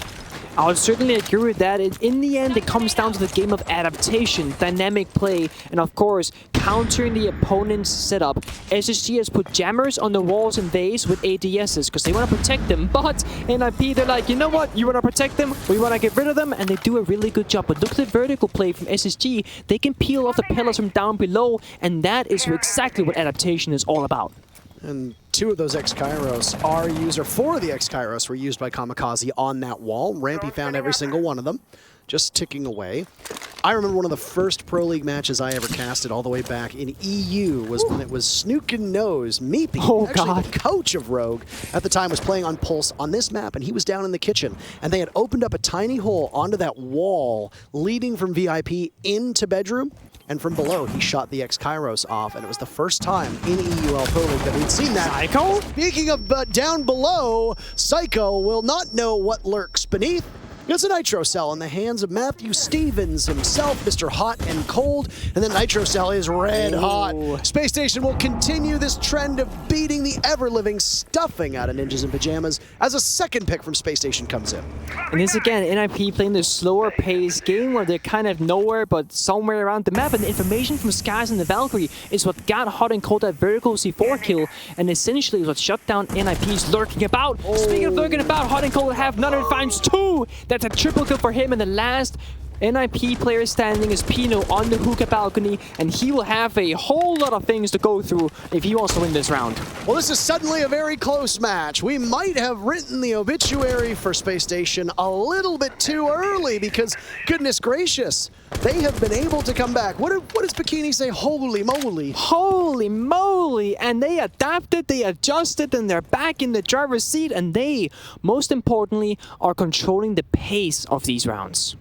I would certainly agree with that. In the end, it comes down to the game of adaptation, dynamic play, and of course, countering the opponent's setup. SSG has put jammers on the walls and bays with ADSs because they want to protect them, but NIP, they're like, you know what, you want to protect them, we want to get rid of them, and they do a really good job. But look at the vertical play from SSG. They can peel off the pillars from down below, and that is exactly what adaptation is all about. And 2 of those X-Kairos are used, or 4 of the X-Kairos were used by Kamikaze on that wall. Rampy found every single one of them, just ticking away. I remember one of the first Pro League matches I ever casted all the way back in EU was when it was Snookin' Nose, Meepy, actually the coach of Rogue at the time, was playing on Pulse on this map, and he was down in the kitchen. And they had opened up a tiny hole onto that wall leading from VIP into bedroom. And from below, he shot the X-Kairos off, and it was the first time in EUL Pro League that we'd seen that. Psycho? Speaking of down below, Psycho will not know what lurks beneath. It's a Nitro Cell in the hands of Matthew Stevens himself, Mr. Hot and Cold, and the Nitro Cell is red hot. Spacestation will continue this trend of beating the ever-living stuffing out of Ninjas in Pyjamas as a second pick from Spacestation comes in. And this again, NIP playing this slower paced game where they're kind of nowhere but somewhere around the map, and the information from Skies and the Valkyrie is what got Hot and Cold that vertical C4 kill, and essentially is what shut down NIP's lurking about. Speaking of lurking about, Hot and Cold have none and finds 2! That's a triple kill for him, and the last NIP player standing is Pino on the hookah balcony, and he will have a whole lot of things to go through if he wants to win this round. Well, this is suddenly a very close match. We might have written the obituary for Spacestation a little bit too early because, goodness gracious, they have been able to come back. What does Bikini say? Holy moly. Holy moly! And they adapted, they adjusted, and they're back in the driver's seat, and they, most importantly, are controlling the pace of these rounds.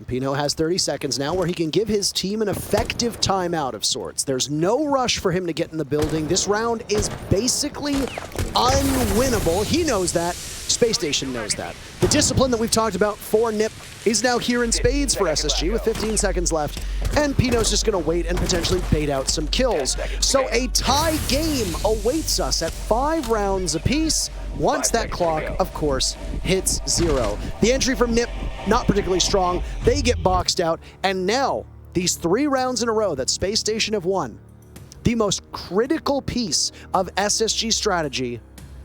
Pino has 30 seconds now where he can give his team an effective timeout of sorts. There's no rush for him to get in the building. This round is basically unwinnable. He knows that. Space Station knows that. The discipline that we've talked about for NIP is now here in spades for SSG with 15 seconds left, and Pino's just going to wait and potentially bait out some kills. So a tie game awaits us at 5 rounds apiece once that clock, of course, hits 0. The entry from NIP, not particularly strong. They get boxed out, and now these 3 rounds in a row that Space Station have won, the most critical piece of SSG strategy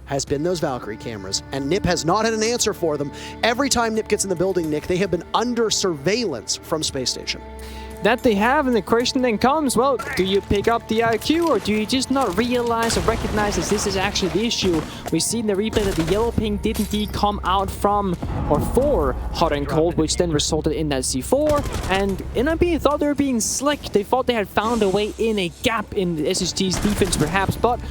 has been those Valkyrie cameras, and NIP has not had an answer for them. Every time NIP gets in the building, Nick, they have been under surveillance from Space Station. That they have, and the question then comes, well, do you pick up the IQ, or do you just not realize or recognize that this is actually the issue? We see in the replay that the yellow ping did indeed come out from, or for, Hot and Cold, which then resulted in that C4, and NIP thought they were being slick. They thought they had found a way in a gap in the SSG's defense, perhaps, but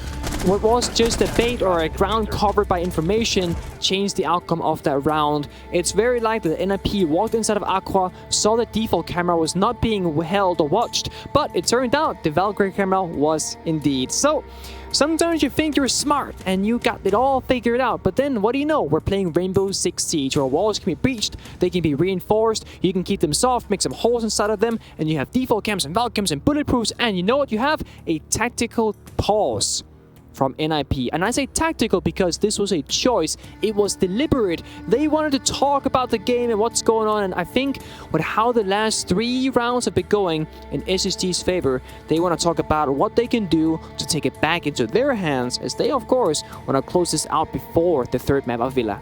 what was just a bait or a ground covered by information changed the outcome of that round. It's very likely that NIP walked inside of Aqua, saw the default camera was not being held or watched, but it turned out the Valkyrie camera was indeed. So sometimes you think you're smart and you got it all figured out, but then what do you know? We're playing Rainbow Six Siege, where walls can be breached, they can be reinforced, you can keep them soft, make some holes inside of them, and you have default cams and val cams and bulletproofs, and you know what you have? A tactical pause from NIP. And I say tactical because this was a choice. It was deliberate. They wanted to talk about the game and what's going on, and I think with how the last 3 rounds have been going in SSG's favor, they want to talk about what they can do to take it back into their hands, as they of course want to close this out before the 3rd map of Villa.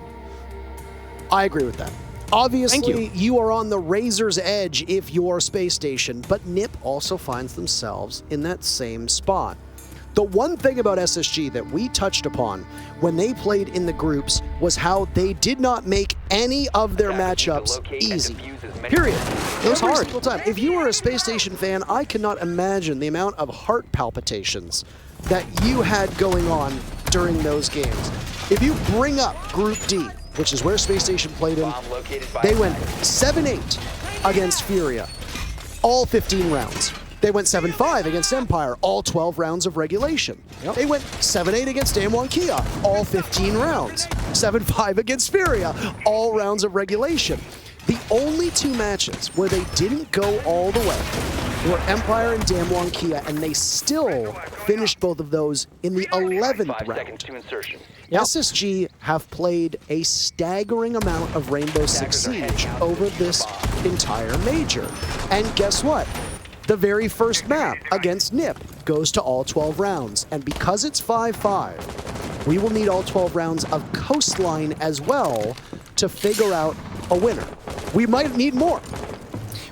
I agree with that. Obviously, you are on the razor's edge if you're Space Station, but NIP also finds themselves in that same spot. The one thing about SSG that we touched upon when they played in the groups was how they did not make any of their matchups easy. Period. It was hard. Single time. If you were a Space Station fan, I cannot imagine the amount of heart palpitations that you had going on during those games. If you bring up Group D, which is where Space Station played in, they went 7-8 against Furia, all 15 rounds. They went 7-5 against Empire, all 12 rounds of regulation. They went 7-8 against Damwon Kia, all 15 rounds. 7-5 against Furia, all rounds of regulation. The only 2 matches where they didn't go all the way were Empire and Damwon Kia, and they still finished both of those in the 11th round. SSG have played a staggering amount of Rainbow Six Siege over this entire major. And guess what? The very first map against NIP goes to all 12 rounds. And because it's 5-5, we will need all 12 rounds of Coastline as well to figure out a winner. We might need more.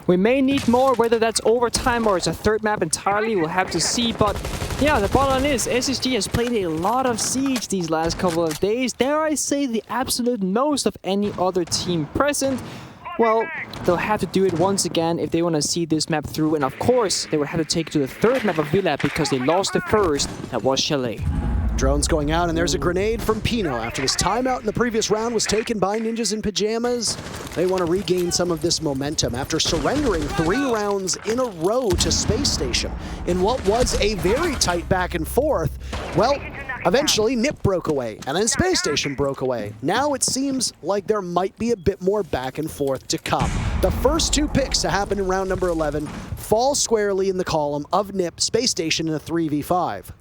We may need more, whether that's overtime or it's a 3rd map entirely, we'll have to see. But yeah, the bottom line is SSG has played a lot of Siege these last couple of days. Dare I say the absolute most of any other team present. Well, they'll have to do it once again if they want to see this map through, and of course, they will have to take it to the 3rd map of Villa because they lost the first, that was Chalet. Drones going out, and there's a grenade from Pino. After this timeout in the previous round was taken by Ninjas in Pyjamas, they want to regain some of this momentum after surrendering 3 rounds in a row to Space Station in what was a very tight back and forth. Well, eventually, NIP broke away, and then Space Station broke away. Now it seems like there might be a bit more back and forth to come. The first 2 picks to happen in round number 11 fall squarely in the column of NIP, Space Station in a 3v5.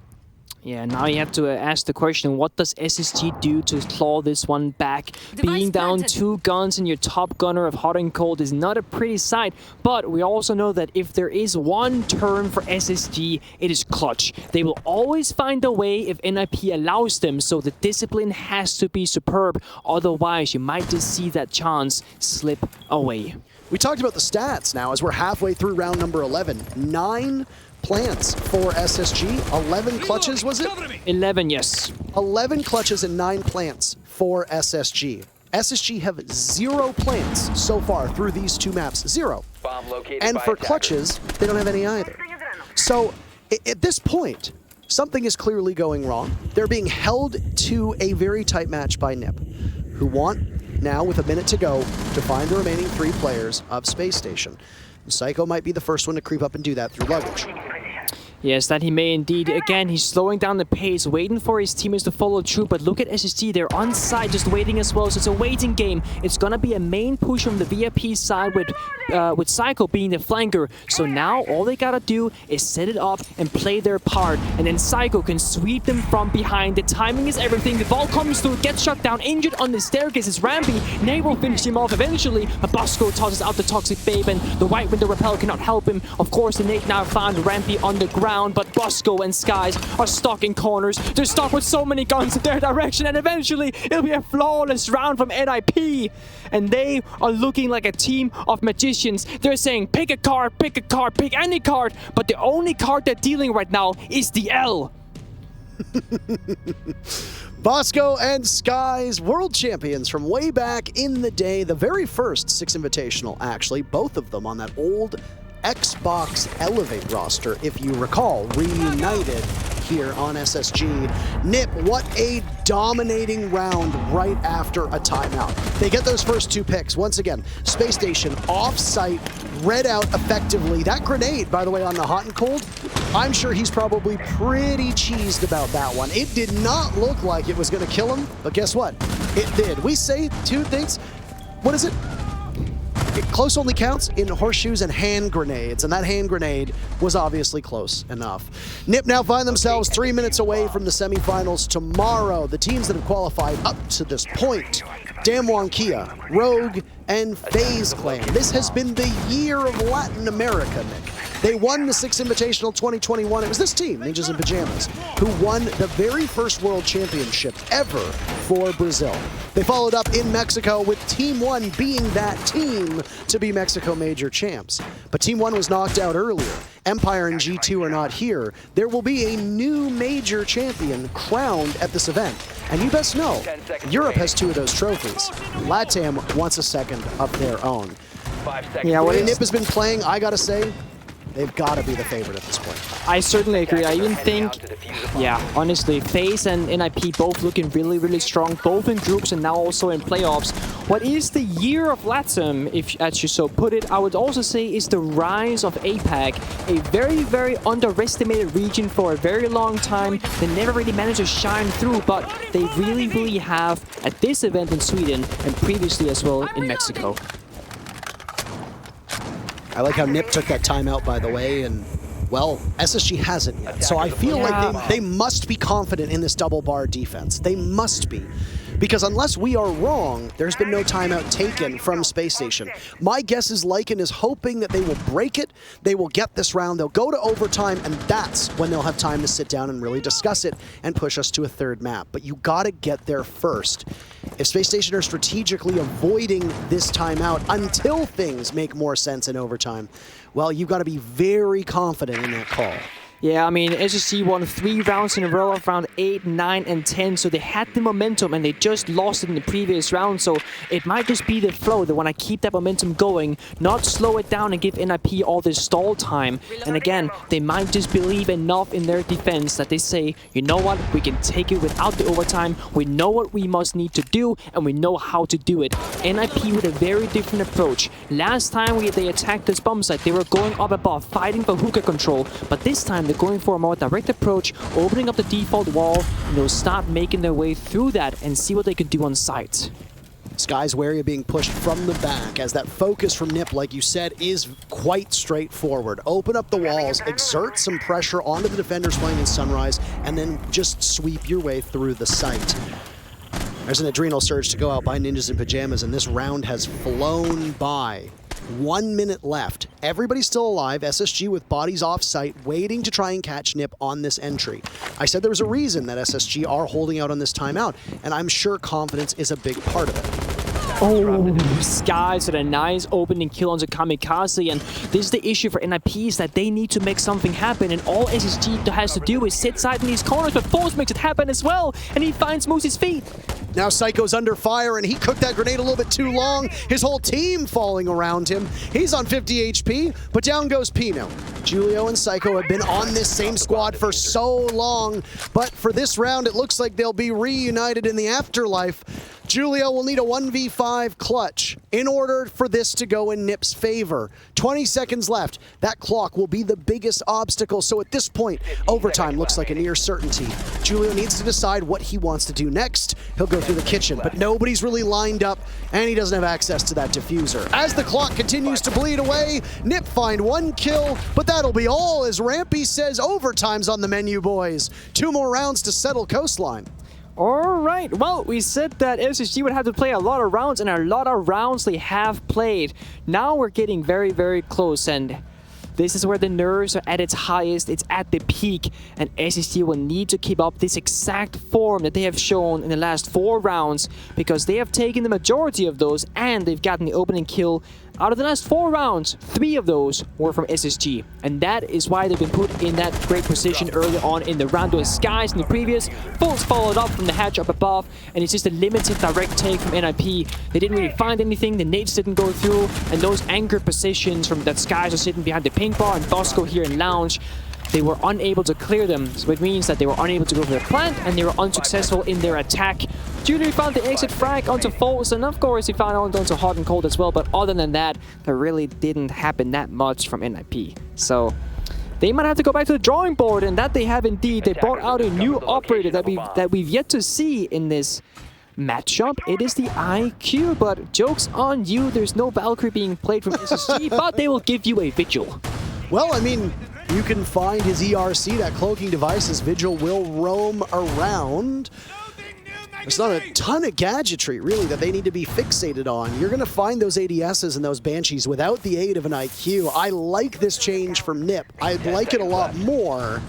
Yeah, now you have to ask the question, what does SSG do to claw this one back? Being down 2 guns and your top gunner of hot and cold is not a pretty sight, but we also know that if there is one term for SSG, it is clutch. They will always find a way if NIP allows them, so the discipline has to be superb. Otherwise, you might just see that chance slip away. We talked about the stats now as we're halfway through round number 11. 9 plants for SSG, 11 clutches, was it? 11, yes. 11 clutches and 9 plants for SSG. SSG have 0 plants so far through these 2 maps. 0. And for clutches, they don't have any either. So at this point, something is clearly going wrong. They're being held to a very tight match by NIP, who want now, with a minute to go, to find the remaining 3 players of Space Station. Psycho might be the first one to creep up and do that through luggage. Yes, that he may indeed. Again, he's slowing down the pace, waiting for his teammates to follow through. But look at SSG, they're on side, just waiting as well. So it's a waiting game. It's gonna be a main push from the VIP side with Psycho being the flanker. So now all they gotta do is set it up and play their part, and then Psycho can sweep them from behind. The timing is everything. The ball comes through, gets shut down, injured on the staircase is Rampy. Nate will finish him off eventually, but Bosco tosses out the Toxic Babe, and the White Window Repel cannot help him. Of course, the Nate now found Rampy on the ground, but Bosco and Skies are stuck in corners. They're stuck with so many guns in their direction, and eventually it'll be a flawless round from NIP. And they are looking like a team of magicians. They're saying, pick a card, pick any card, but the only card they're dealing right now is the L. Bosco and Skies, world champions from way back in the day. The very first Six Invitational, actually. Both of them on that old Xbox Elevate roster, if you recall, reunited here on SSG. Nip, what a dominating round right after a timeout. They get those first 2 picks. Once again, Space Station off-site, read out effectively. That grenade, by the way, on the hot and cold, I'm sure he's probably pretty cheesed about that one. It did not look like it was going to kill him, but guess what? It did. We say 2 things. What is it? Close only counts in horseshoes and hand grenades, and that hand grenade was obviously close enough. NIP now find themselves 3 minutes away from the semifinals tomorrow. The teams that have qualified up to this point: Damwon Kia, Rogue, and FaZe Clan. This has been the year of Latin America, Nick. They won the 6 Invitational 2021. It was this team, Ninjas in Pyjamas, who won the very first World Championship ever for Brazil. They followed up in Mexico with Team 1 being that team to be Mexico Major champs. But Team 1 was knocked out earlier. Empire and G2 are not here. There will be a new major champion crowned at this event. And you best know, Europe has 2 of those trophies. LATAM wants a second of their own. Yeah, what NIP has been playing, I gotta say, they've got to be the favorite at this point. I certainly agree. I even think, yeah, honestly, FaZe and NIP both looking really, really strong, both in groups and now also in playoffs. What is the year of LATAM, if as you so put it, I would also say is the rise of APAC, a very, very underestimated region for a very long time. They never really managed to shine through, but they really, really have at this event in Sweden and previously as well in Mexico. I like how NIP took that timeout, by the way, and, well, SSG hasn't yet. So I feel like they must be confident in this double bar defense. They must be. Because unless we are wrong, there's been no timeout taken from Space Station. My guess is Lycan is hoping that they will break it, they will get this round, they'll go to overtime, and that's when they'll have time to sit down and really discuss it and push us to a 3rd map. But you gotta get there first. If Space Station are strategically avoiding this timeout until things make more sense in overtime, well, you've got to be very confident in that call. Yeah, I mean, SSG won 3 rounds in a row of round 8, 9, and 10, so they had the momentum and they just lost it in the previous round, so it might just be the flow. They want to keep that momentum going, not slow it down and give NIP all this stall time. And again, they might just believe enough in their defense that they say, you know what, we can take it without the overtime, we know what we must need to do, and we know how to do it. NIP with a very different approach. Last time they attacked this bomb site, they were going up above, fighting for hookah control, but this time they're going for a more direct approach, opening up the default wall, and they'll start making their way through that and see what they can do on site. Sky's wary of being pushed from the back, as that focus from NIP, like you said, is quite straightforward. Open up the walls, exert some pressure onto the defenders playing in Sunrise, and then just sweep your way through the site. There's an adrenal surge to go out by Ninjas in Pyjamas, and this round has flown by. 1 minute left. Everybody's still alive. SSG with bodies off-site, waiting to try and catch NIP on this entry. I said there was a reason that SSG are holding out on this timeout, and I'm sure confidence is a big part of it. Oh, Skies with a nice opening kill onto Kamikaze, and this is the issue for NIP, is that they need to make something happen, and all SSG has to do is sit side in these corners, but Force makes it happen as well, and he finds Moose's feet. Now Psycho's under fire, and he cooked that grenade a little bit too long. His whole team falling around him. He's on 50 HP, but down goes Pino. Julio and Psycho have been on this same squad for so long, but for this round, it looks like they'll be reunited in the afterlife. Julio will need a 1v5 clutch in order for this to go in NIP's favor. 20 seconds left. That clock will be the biggest obstacle, so at this point, overtime looks like a near certainty. Julio needs to decide what he wants to do next. He'll go through the kitchen, but nobody's really lined up, and he doesn't have access to that diffuser. As the clock continues to bleed away, NIP find 1 kill, but that'll be all, as Rampy says overtime's on the menu, boys. 2 more rounds to settle Coastline. Alright, well, we said that SSG would have to play a lot of rounds, and a lot of rounds they have played. Now we're getting very, very close, and this is where the nerves are at its highest, it's at the peak, and SSG will need to keep up this exact form that they have shown in the last 4 rounds, because they have taken the majority of those, and they've gotten the opening kill. Out of the last 4 rounds, 3 of those were from SSG, and that is why they've been put in that great position early on in the round. Those Skies in the previous, Fulls followed up from the hatch up above, and it's just a limited direct take from NIP. They didn't really find anything, the nades didn't go through, and those anchor positions from that Skies are sitting behind the pink bar and Bosco here in Lounge. they were unable to clear them. So it means that they were unable to go for their plant, and they were unsuccessful in their attack. Julie found the exit frag onto False, and of course he found onto Hot and Cold as well, but other than that, there really didn't happen that much from NIP. So they might have to go back to the drawing board, and that they have indeed. They brought out a new operator that we've yet to see in this matchup. It is the IQ, but joke's on you, there's no Valkyrie being played from SSG, but they will give you a Vigil. Well, I mean, you can find his ERC, that cloaking device, as Vigil will roam around. There's not a ton of gadgetry, really, that they need to be fixated on. You're going to find those ADSs and those Banshees without the aid of an IQ. I like this change from NIP. I'd like it a lot more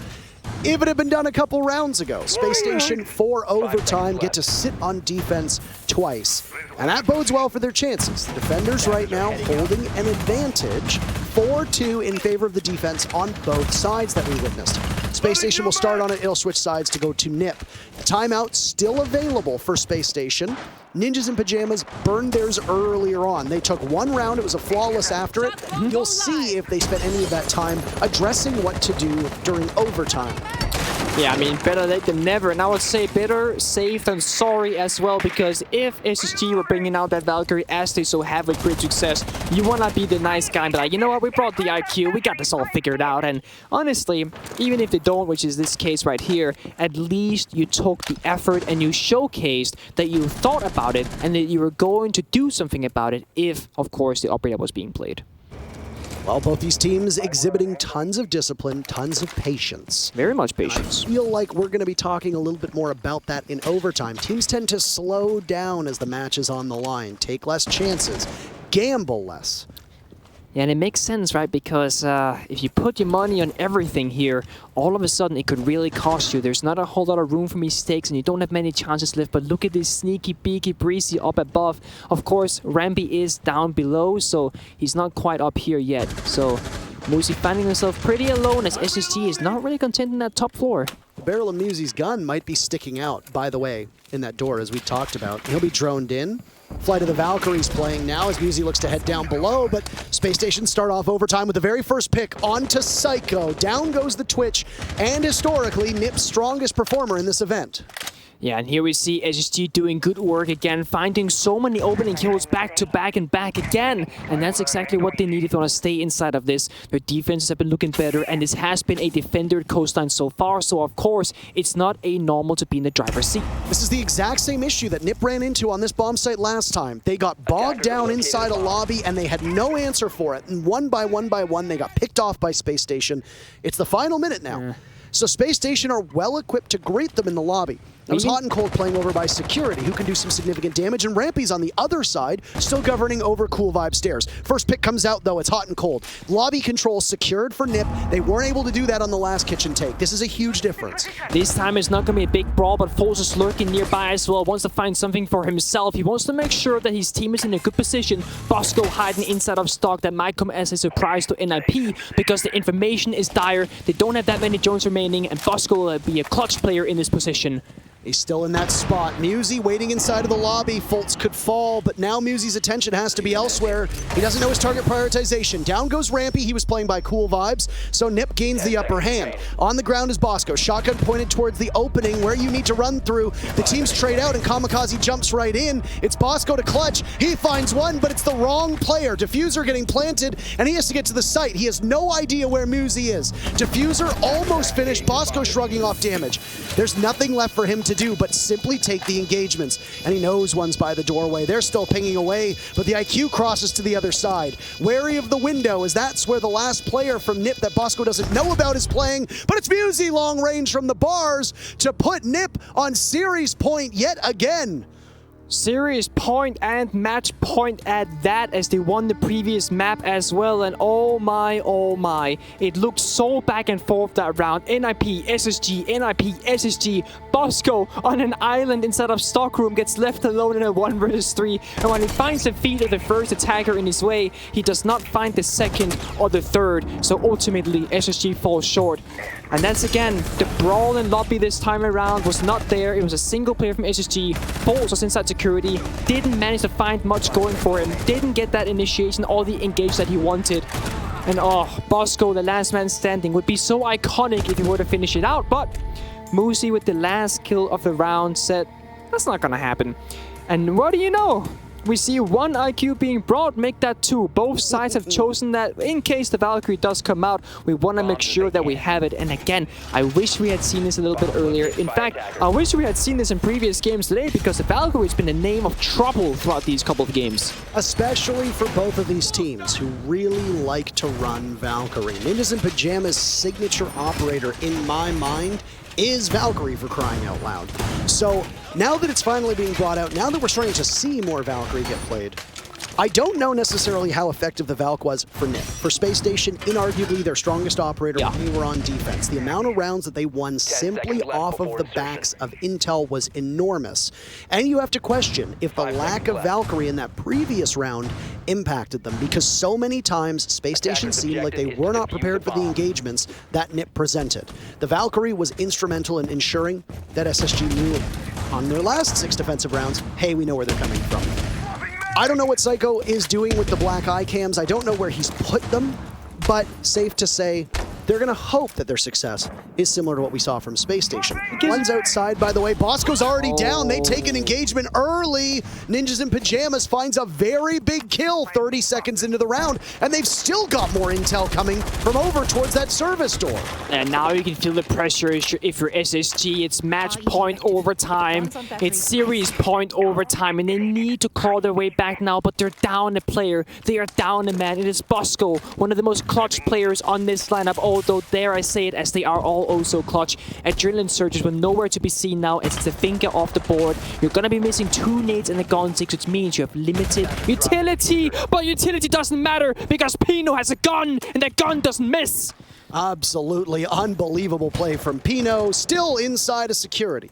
if it had been done a couple rounds ago. Spacestation for overtime, get to sit on defense twice. And that bodes well for their chances. The defenders right now holding an advantage, 4-2 in favor of the defense on both sides that we witnessed. Spacestation will start on it, it'll switch sides to go to NIP. The timeout still available for Spacestation. Ninjas in Pyjamas burned theirs earlier on. They took one round, it was a flawless after it. You'll see if they spent any of that time addressing what to do during overtime. Yeah, I mean, better late than never. And I would say better safe than sorry as well, because if SSG were bringing out that Valkyrie as they so have with great success, you want to be the nice guy and be like, you know what, we brought the IQ, we got this all figured out. And honestly, even if they don't, which is this case right here, at least you took the effort and you showcased that you thought about it and that you were going to do something about it if, of course, the operator was being played. Well, both these teams exhibiting tons of discipline, tons of patience. Very much patience. I feel like we're going to be talking a little bit more about that in overtime. Teams tend to slow down as the match is on the line, take less chances, gamble less. Yeah, and it makes sense, right? Because if you put your money on everything here, all of a sudden it could really cost you. There's not a whole lot of room for mistakes, and you don't have many chances left. But look at this sneaky, beaky, breezy up above. Of course, Rampy is down below, so he's not quite up here yet. So Musi finding himself pretty alone as SSG is not really content in that top floor. The barrel of Musi's gun might be sticking out, by the way, in that door, as we talked about. He'll be droned in. Flight of the Valkyries playing now as Musi looks to head down below, but Spacestation start off overtime with the very first pick onto Psycho. Down goes the Twitch, and historically, NIP's strongest performer in this event. Yeah, and here we see SSG doing good work again, finding so many opening kills back to back and back again. And that's exactly what they need if they want to stay inside of this. Their defenses have been looking better, and this has been a defendered Coastline so far. So, of course, it's not a normal to be in the driver's seat. This is the exact same issue that NIP ran into on this bomb site last time. They got bogged down inside a lobby, and they had no answer for it. And one by one, they got picked off by Spacestation. It's the final minute now. Yeah. So Spacestation are well equipped to greet them in the lobby. That was Hot and Cold playing over by Security, who can do some significant damage, and Rampy's on the other side, still governing over Cool Vibe Stairs. First pick comes out, though, it's Hot and Cold. Lobby control secured for NIP. They weren't able to do that on the last kitchen take. This is a huge difference. This time it's not going to be a big brawl, but Foles is lurking nearby as well, wants to find something for himself. He wants to make sure that his team is in a good position. Bosco hiding inside of stock that might come as a surprise to NIP, because the information is dire. They don't have that many drones remaining, and Bosco will be a clutch player in this position. He's still in that spot. Musi waiting inside of the lobby. Fultz could fall, but now Musi's attention has to be elsewhere. He doesn't know his target prioritization. Down goes Rampy. He was playing by Cool Vibes, so NIP gains the upper hand. On the ground is Bosco. Shotgun pointed towards the opening where you need to run through. The teams trade out, and Kamikaze jumps right in. It's Bosco to clutch. He finds one, but it's the wrong player. Diffuser getting planted, and he has to get to the site. He has no idea where Musi is. Diffuser almost finished. Bosco shrugging off damage. There's nothing left for him to do but simply take the engagements, and he knows one's by the doorway. They're still pinging away, but the IQ crosses to the other side. Wary of the window, as that's where the last player from NIP that Bosco doesn't know about is playing, but it's Musi long range from the bars to put NIP on series point yet again. Series point and match point at that, as they won the previous map as well. And oh my, it looked so back and forth that round. NIP, SSG, NIP, SSG. Bosco on an island inside of Stockroom gets left alone in a 1 versus 3. And when he finds the feet of the first attacker in his way, he does not find the second or the third. So ultimately, SSG falls short. And that's again, the brawl in lobby this time around was not there. It was a single player from SSG. Foles was inside Security. Didn't manage to find much going for him. Didn't get that initiation or the engage that he wanted. And Bosco, the last man standing, would be so iconic if he were to finish it out. But Moosey with the last kill of the round said, that's not gonna happen. And what do you know? We see one IQ being brought, make that two. Both sides have chosen that in case the Valkyrie does come out, we want to make sure that we have it. And again, I wish we had seen this a little bit earlier. In fact, I wish we had seen this in previous games today because the Valkyrie has been a name of trouble throughout these couple of games. Especially for both of these teams who really like to run Valkyrie. Ninjas in Pyjamas' signature operator, in my mind, is Valkyrie, for crying out loud. So now that it's finally being brought out, now that we're starting to see more Valkyrie get played, I don't know necessarily how effective the Valk was for NiP. For Spacestation, inarguably their strongest operator when they were on defense. The amount of rounds that they won simply off of the backs of intel was enormous. And you have to question if the lack of Valkyrie in that previous round impacted them, because so many times Spacestation seemed like they were not prepared for the engagements that NiP presented. The Valkyrie was instrumental in ensuring that SSG knew on their last 6 defensive rounds, hey, we know where they're coming from. I don't know what Psycho is doing with the black eye cams. I don't know where he's put them, but safe to say, they're going to hope that their success is similar to what we saw from Spacestation. One's outside, by the way. Bosco's already down. They take an engagement early. Ninjas in Pyjamas finds a very big kill 30 seconds into the round, and they've still got more intel coming from over towards that service door. And now you can feel the pressure if you're SSG. It's match point overtime. It's series point overtime, and they need to claw their way back now, but they're down a player. They are down a man. It is Bosco, one of the most clutch players on this lineup, although dare I say it, as they are all also clutch. Adrenaline surges were nowhere to be seen now as it's a finger off the board. You're going to be missing 2 nades and a gun 6, which means you have limited utility, but utility doesn't matter because Pino has a gun and that gun doesn't miss. Absolutely unbelievable play from Pino, still inside of security.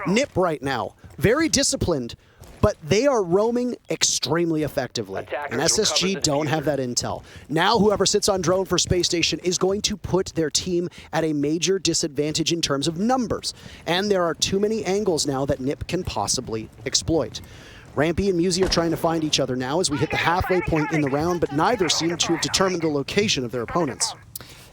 NiP right now, very disciplined, but they are roaming extremely effectively. And SSG don't have that intel. Now whoever sits on drone for Spacestation is going to put their team at a major disadvantage in terms of numbers. And there are too many angles now that NiP can possibly exploit. Rampy and Musi are trying to find each other now as we hit the halfway point in the round, but neither seem to have determined the location of their opponents.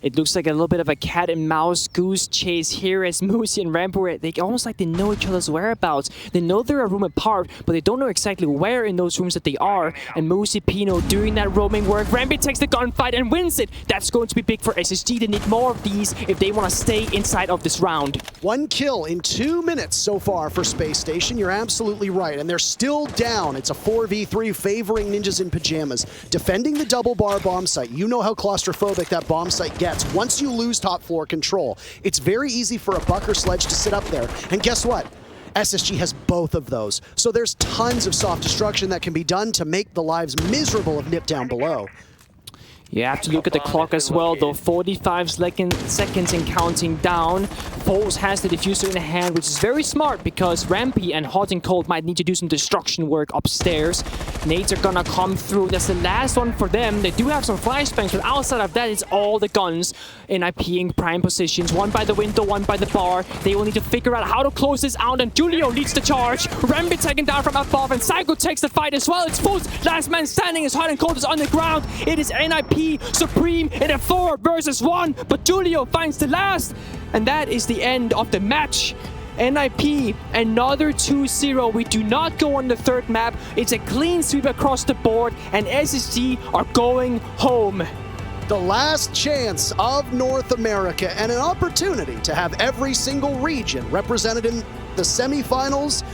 It looks like a little bit of a cat and mouse goose chase here as Moosey and Rampy, they almost like they know each other's whereabouts. They know they're a room apart, but they don't know exactly where in those rooms that they are. And Moosey, Pino doing that roaming work. Rampy takes the gunfight and wins it. That's going to be big for SSG. They need more of these if they want to stay inside of this round. 1 kill in 2 minutes so far for Spacestation. You're absolutely right. And they're still down. It's a 4v3 favoring Ninjas in Pyjamas. Defending the double bar bomb site. You know how claustrophobic that bomb site gets. Once you lose top floor control, it's very easy for a Bucker sledge to sit up there. And guess what? SSG has both of those. So there's tons of soft destruction that can be done to make the lives miserable of NiP down below. You have to look at the clock as well, though. 45 seconds and counting down. Foles has the diffuser in hand, which is very smart because Rampy and Hot and Cold might need to do some destruction work upstairs. Nades are gonna come through. That's the last one for them. They do have some flashbangs, but outside of that, it's all the guns in IPing prime positions. One by the window, one by the bar. They will need to figure out how to close this out, and Julio leads the charge. Rampy taken down from above, and Psycho takes the fight as well. It's Foles. Last man standing as Hot and Cold is on the ground. It is NIP supreme in a 4 versus 1, but Julio finds the last, and that is the end of the match. NIP, another 2-0. We do not go on the third map. It's a clean sweep across the board, and SSG are going home. The last chance of North America and an opportunity to have every single region represented in the semifinals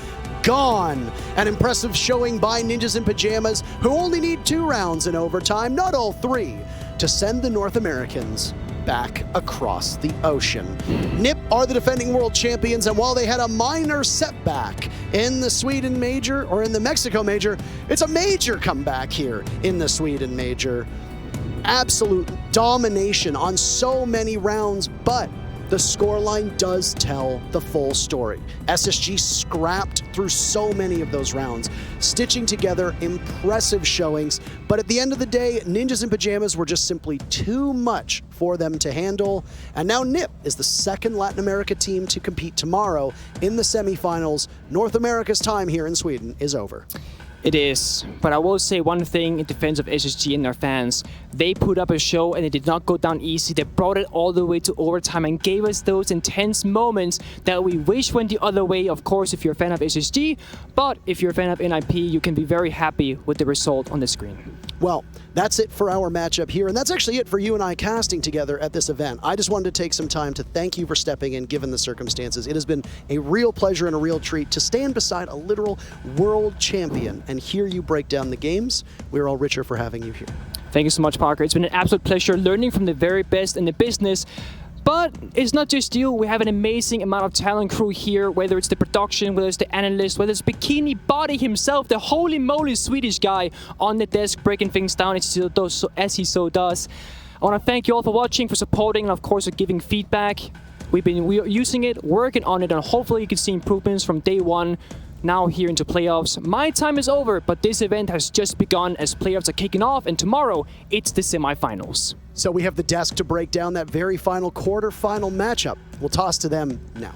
gone. An impressive showing by Ninjas in Pyjamas, who only need 2 rounds in overtime, not all 3, to send the North Americans back across the ocean. NiP are the defending world champions, and while they had a minor setback in the Sweden Major, or in the Mexico Major, it's a major comeback here in the Sweden Major. Absolute domination on so many rounds, but the scoreline does tell the full story. SSG scrapped through so many of those rounds, stitching together impressive showings, but at the end of the day, Ninjas in Pyjamas were just simply too much for them to handle, and now NiP is the 2nd Latin America team to compete tomorrow in the semifinals. North America's time here in Sweden is over. It is, but I will say one thing in defense of SSG and their fans. They put up a show and it did not go down easy. They brought it all the way to overtime and gave us those intense moments that we wish went the other way, of course, if you're a fan of SSG. But if you're a fan of NIP, you can be very happy with the result on the screen. Well, that's it for our matchup here, and that's actually it for you and I casting together at this event. I just wanted to take some time to thank you for stepping in, given the circumstances. It has been a real pleasure and a real treat to stand beside a literal world champion and hear you break down the games. We're all richer for having you here. Thank you so much, Parker. It's been an absolute pleasure learning from the very best in the business. But it's not just you. We have an amazing amount of talent crew here, whether it's the production, whether it's the analyst, whether it's Bikini Body himself, the holy moly Swedish guy on the desk breaking things down as he so does. I want to thank you all for watching, for supporting, and of course for giving feedback. We are using it, working on it, and hopefully you can see improvements from day one. Now here into playoffs. My time is over, but this event has just begun as playoffs are kicking off, and tomorrow it's the semifinals. So we have the desk to break down that very final quarterfinal matchup. We'll toss to them now.